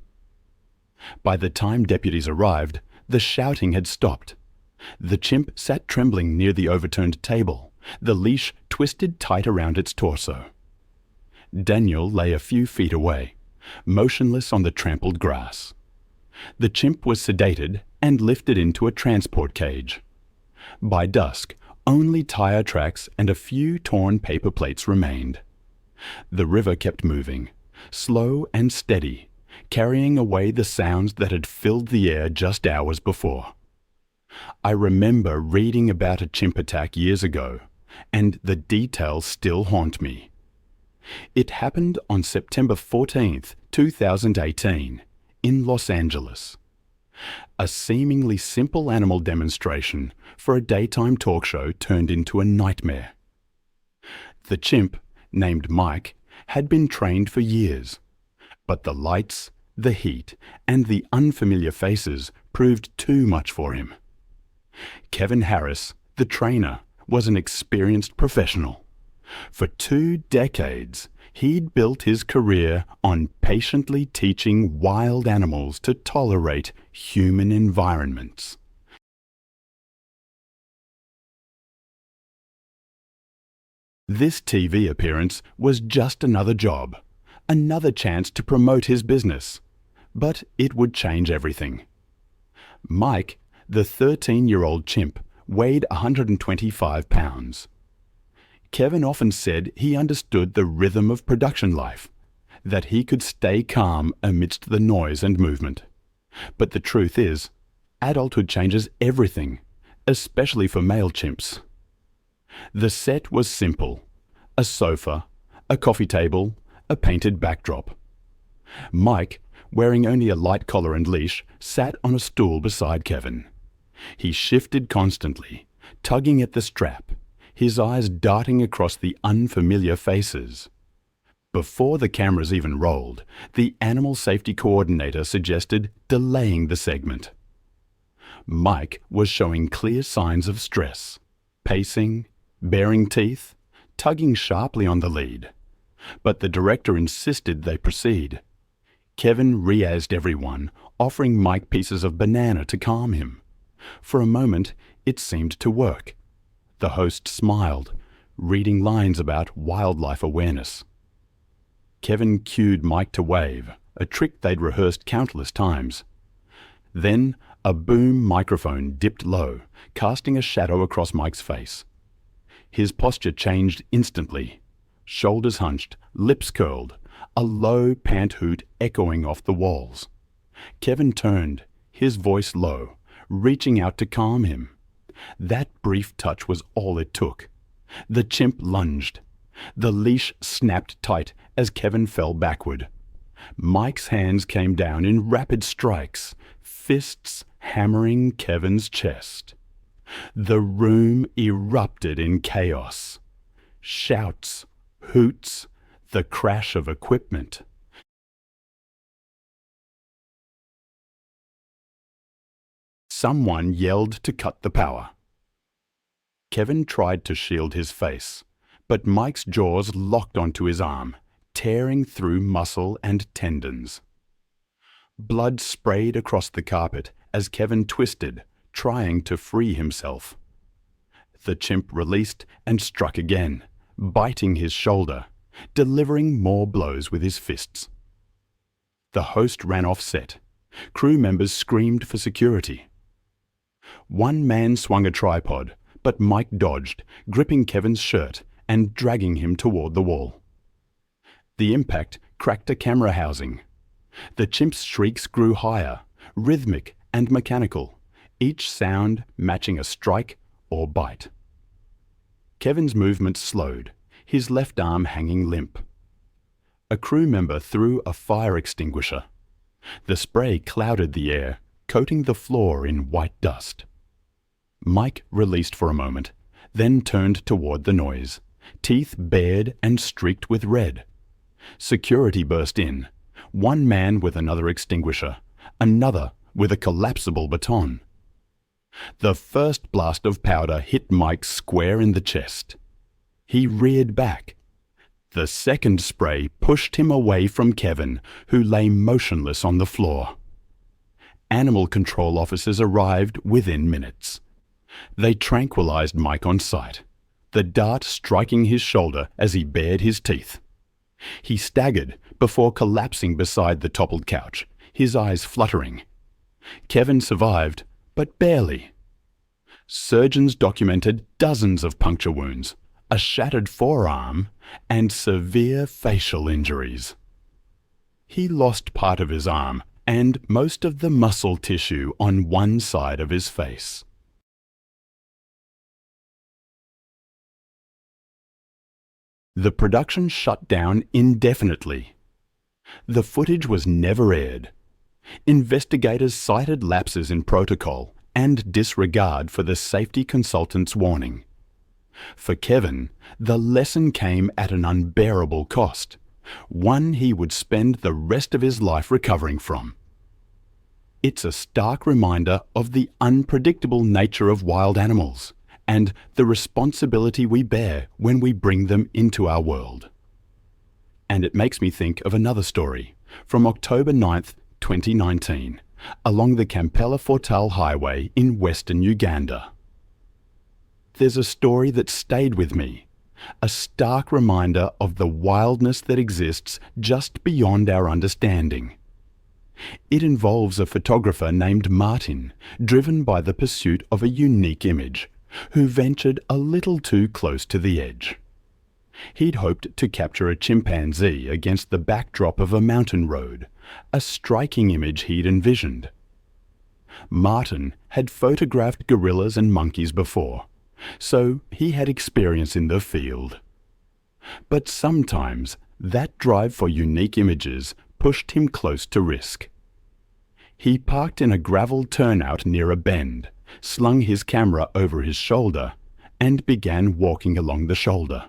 By the time deputies arrived, the shouting had stopped. The chimp sat trembling near the overturned table, the leash twisted tight around its torso. Daniel lay a few feet away, motionless on the trampled grass. The chimp was sedated and lifted into a transport cage. By dusk, only tire tracks and a few torn paper plates remained. The river kept moving, slow and steady, carrying away the sounds that had filled the air just hours before. I remember reading about a chimp attack years ago, and the details still haunt me. It happened on September 14th, 2018, in Los Angeles. A seemingly simple animal demonstration for a daytime talk show turned into a nightmare. The chimp, named Mike, had been trained for years, but the lights, the heat, and the unfamiliar faces proved too much for him. Kevin Harris, the trainer, was an experienced professional. For 2 decades, he'd built his career on patiently teaching wild animals to tolerate human environments. This TV appearance was just another job, another chance to promote his business, but it would change everything. Mike, the 13-year-old chimp, weighed 125 pounds. Kevin often said he understood the rhythm of production life, that he could stay calm amidst the noise and movement. But the truth is, adulthood changes everything, especially for male chimps. The set was simple: a sofa, a coffee table, a painted backdrop. Mike, wearing only a light collar and leash, sat on a stool beside Kevin. He shifted constantly, tugging at the strap, his eyes darting across the unfamiliar faces. Before the cameras even rolled, the animal safety coordinator suggested delaying the segment. Mike was showing clear signs of stress, pacing, baring teeth, tugging sharply on the lead. But the director insisted they proceed. Kevin re-azzed everyone, offering Mike pieces of banana to calm him. For a moment, it seemed to work. The host smiled, reading lines about wildlife awareness. Kevin cued Mike to wave, a trick they'd rehearsed countless times. Then a boom microphone dipped low, casting a shadow across Mike's face. His posture changed instantly. Shoulders hunched, lips curled, a low pant hoot echoing off the walls. Kevin turned, his voice low, reaching out to calm him. That brief touch was all it took. The chimp lunged. The leash snapped tight as Kevin fell backward. Mike's hands came down in rapid strikes, fists hammering Kevin's chest. The room erupted in chaos. Shouts, hoots, the crash of equipment. Someone yelled to cut the power. Kevin tried to shield his face, but Mike's jaws locked onto his arm, tearing through muscle and tendons. Blood sprayed across the carpet as Kevin twisted, trying to free himself. The chimp released and struck again, biting his shoulder, delivering more blows with his fists. The host ran off set. Crew members screamed for security. One man swung a tripod, but Mike dodged, gripping Kevin's shirt and dragging him toward the wall. The impact cracked a camera housing. The chimp's shrieks grew higher, rhythmic and mechanical, each sound matching a strike or bite. Kevin's movements slowed, his left arm hanging limp. A crew member threw a fire extinguisher. The spray clouded the air, coating the floor in white dust. Mike released for a moment, then turned toward the noise, teeth bared and streaked with red. Security burst in, one man with another extinguisher, another with a collapsible baton. The first blast of powder hit Mike square in the chest. He reared back. The second spray pushed him away from Kevin, who lay motionless on the floor. Animal control officers arrived within minutes. They tranquilized Mike on sight, the dart striking his shoulder as he bared his teeth. He staggered before collapsing beside the toppled couch, his eyes fluttering. Kevin survived, but barely. Surgeons documented dozens of puncture wounds, a shattered forearm, and severe facial injuries. He lost part of his arm and most of the muscle tissue on one side of his face. The production shut down indefinitely. The footage was never aired. Investigators cited lapses in protocol and disregard for the safety consultant's warning. For Kevin, the lesson came at an unbearable cost, one he would spend the rest of his life recovering from. It's a stark reminder of the unpredictable nature of wild animals and the responsibility we bear when we bring them into our world. And it makes me think of another story from October 9th, 2019, along the Kampala-Fortale Highway in western Uganda. There's a story that stayed with me, a stark reminder of the wildness that exists just beyond our understanding. It involves a photographer named Martin, driven by the pursuit of a unique image, who ventured a little too close to the edge. He'd hoped to capture a chimpanzee against the backdrop of a mountain road, a striking image he'd envisioned. Martin had photographed gorillas and monkeys before, so he had experience in the field. But sometimes that drive for unique images pushed him close to risk. He parked in a gravel turnout near a bend, slung his camera over his shoulder, and began walking along the shoulder.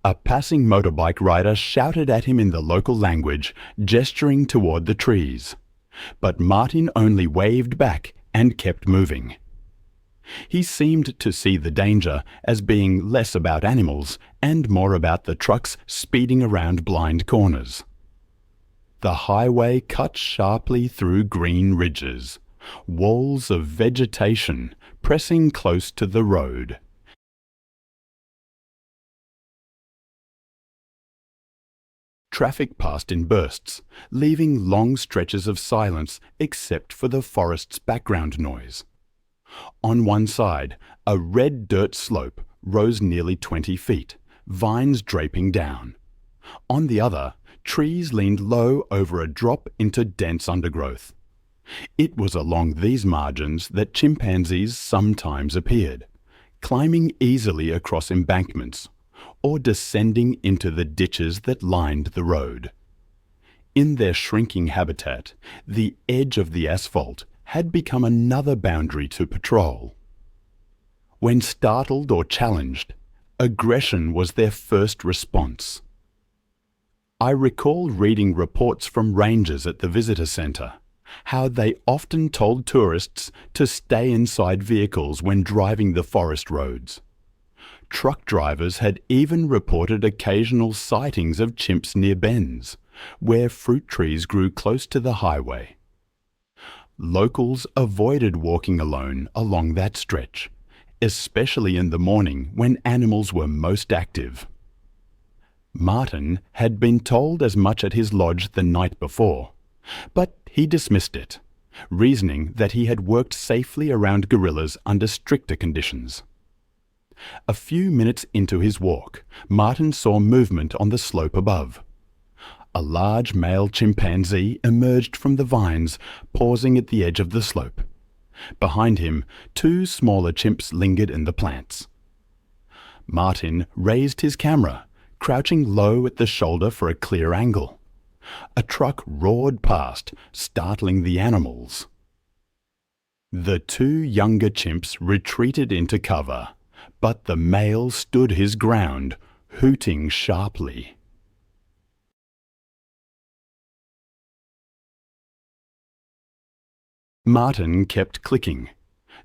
A passing motorbike rider shouted at him in the local language, gesturing toward the trees. But Martin only waved back and kept moving. He seemed to see the danger as being less about animals and more about the trucks speeding around blind corners. The highway cut sharply through green ridges, walls of vegetation pressing close to the road. Traffic passed in bursts, leaving long stretches of silence except for the forest's background noise. On one side, a red dirt slope rose nearly 20 feet, vines draping down. On the other, trees leaned low over a drop into dense undergrowth. It was along these margins that chimpanzees sometimes appeared, climbing easily across embankments, or descending into the ditches that lined the road. In their shrinking habitat, the edge of the asphalt had become another boundary to patrol. When startled or challenged, aggression was their first response. I recall reading reports from rangers at the visitor centre, how they often told tourists to stay inside vehicles when driving the forest roads. Truck drivers had even reported occasional sightings of chimps near bends, where fruit trees grew close to the highway. Locals avoided walking alone along that stretch, especially in the morning when animals were most active. Martin had been told as much at his lodge the night before, but he dismissed it, reasoning that he had worked safely around gorillas under stricter conditions. A few minutes into his walk, Martin saw movement on the slope above. A large male chimpanzee emerged from the vines, pausing at the edge of the slope. Behind him, two smaller chimps lingered in the plants. Martin raised his camera, crouching low at the shoulder for a clear angle. A truck roared past, startling the animals. The two younger chimps retreated into cover, but the male stood his ground, hooting sharply. Martin kept clicking,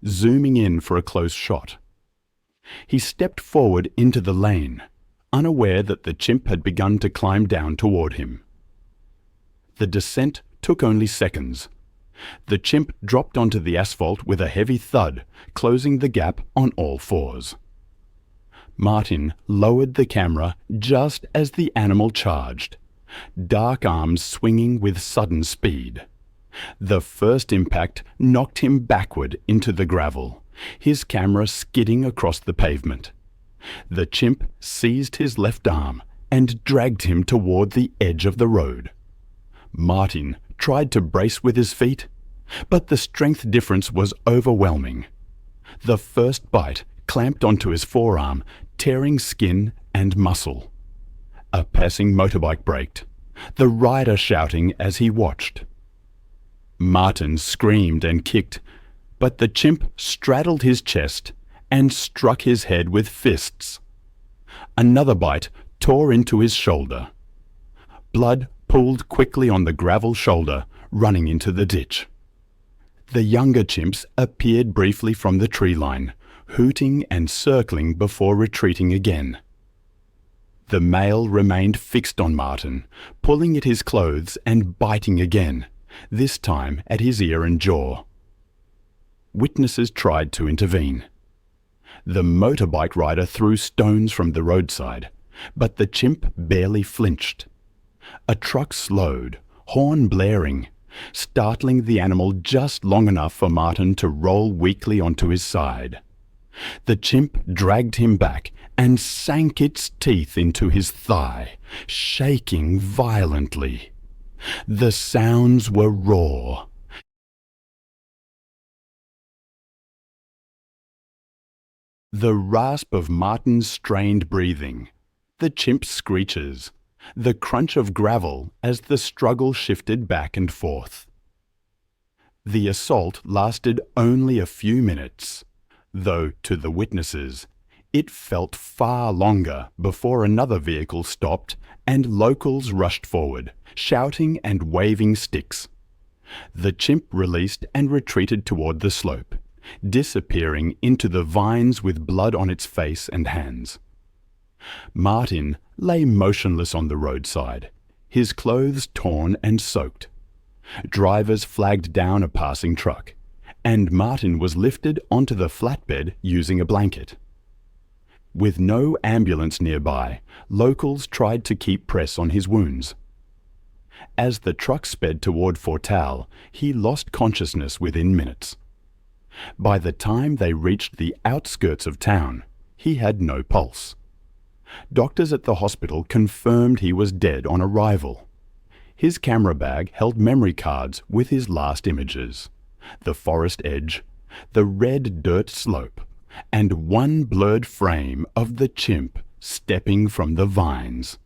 zooming in for a close shot. He stepped forward into the lane, unaware that the chimp had begun to climb down toward him. The descent took only seconds. The chimp dropped onto the asphalt with a heavy thud, closing the gap on all fours. Martin lowered the camera just as the animal charged, dark arms swinging with sudden speed. The first impact knocked him backward into the gravel, his camera skidding across the pavement. The chimp seized his left arm and dragged him toward the edge of the road. Martin tried to brace with his feet, but the strength difference was overwhelming. The first bite clamped onto his forearm, tearing skin and muscle. A passing motorbike braked, the rider shouting as he watched. Martin screamed and kicked, but the chimp straddled his chest and struck his head with fists. Another bite tore into his shoulder. Blood pooled quickly on the gravel shoulder, running into the ditch. The younger chimps appeared briefly from the tree line, hooting and circling before retreating again. The male remained fixed on Martin, pulling at his clothes and biting again, this time at his ear and jaw. Witnesses tried to intervene. The motorbike rider threw stones from the roadside, but the chimp barely flinched. A truck slowed, horn blaring, startling the animal just long enough for Martin to roll weakly onto his side. The chimp dragged him back and sank its teeth into his thigh, shaking violently. The sounds were raw. The rasp of Martin's strained breathing, the chimp's screeches, the crunch of gravel as the struggle shifted back and forth. The assault lasted only a few minutes, though to the witnesses, it felt far longer before another vehicle stopped and locals rushed forward, shouting and waving sticks. The chimp released and retreated toward the slope, disappearing into the vines with blood on its face and hands. Martin lay motionless on the roadside, his clothes torn and soaked. Drivers flagged down a passing truck, and Martin was lifted onto the flatbed using a blanket. With no ambulance nearby, locals tried to keep press on his wounds. As the truck sped toward Fortal, he lost consciousness within minutes. By the time they reached the outskirts of town, he had no pulse. Doctors at the hospital confirmed he was dead on arrival. His camera bag held memory cards with his last images: the forest edge, the red dirt slope, and one blurred frame of the chimp stepping from the vines.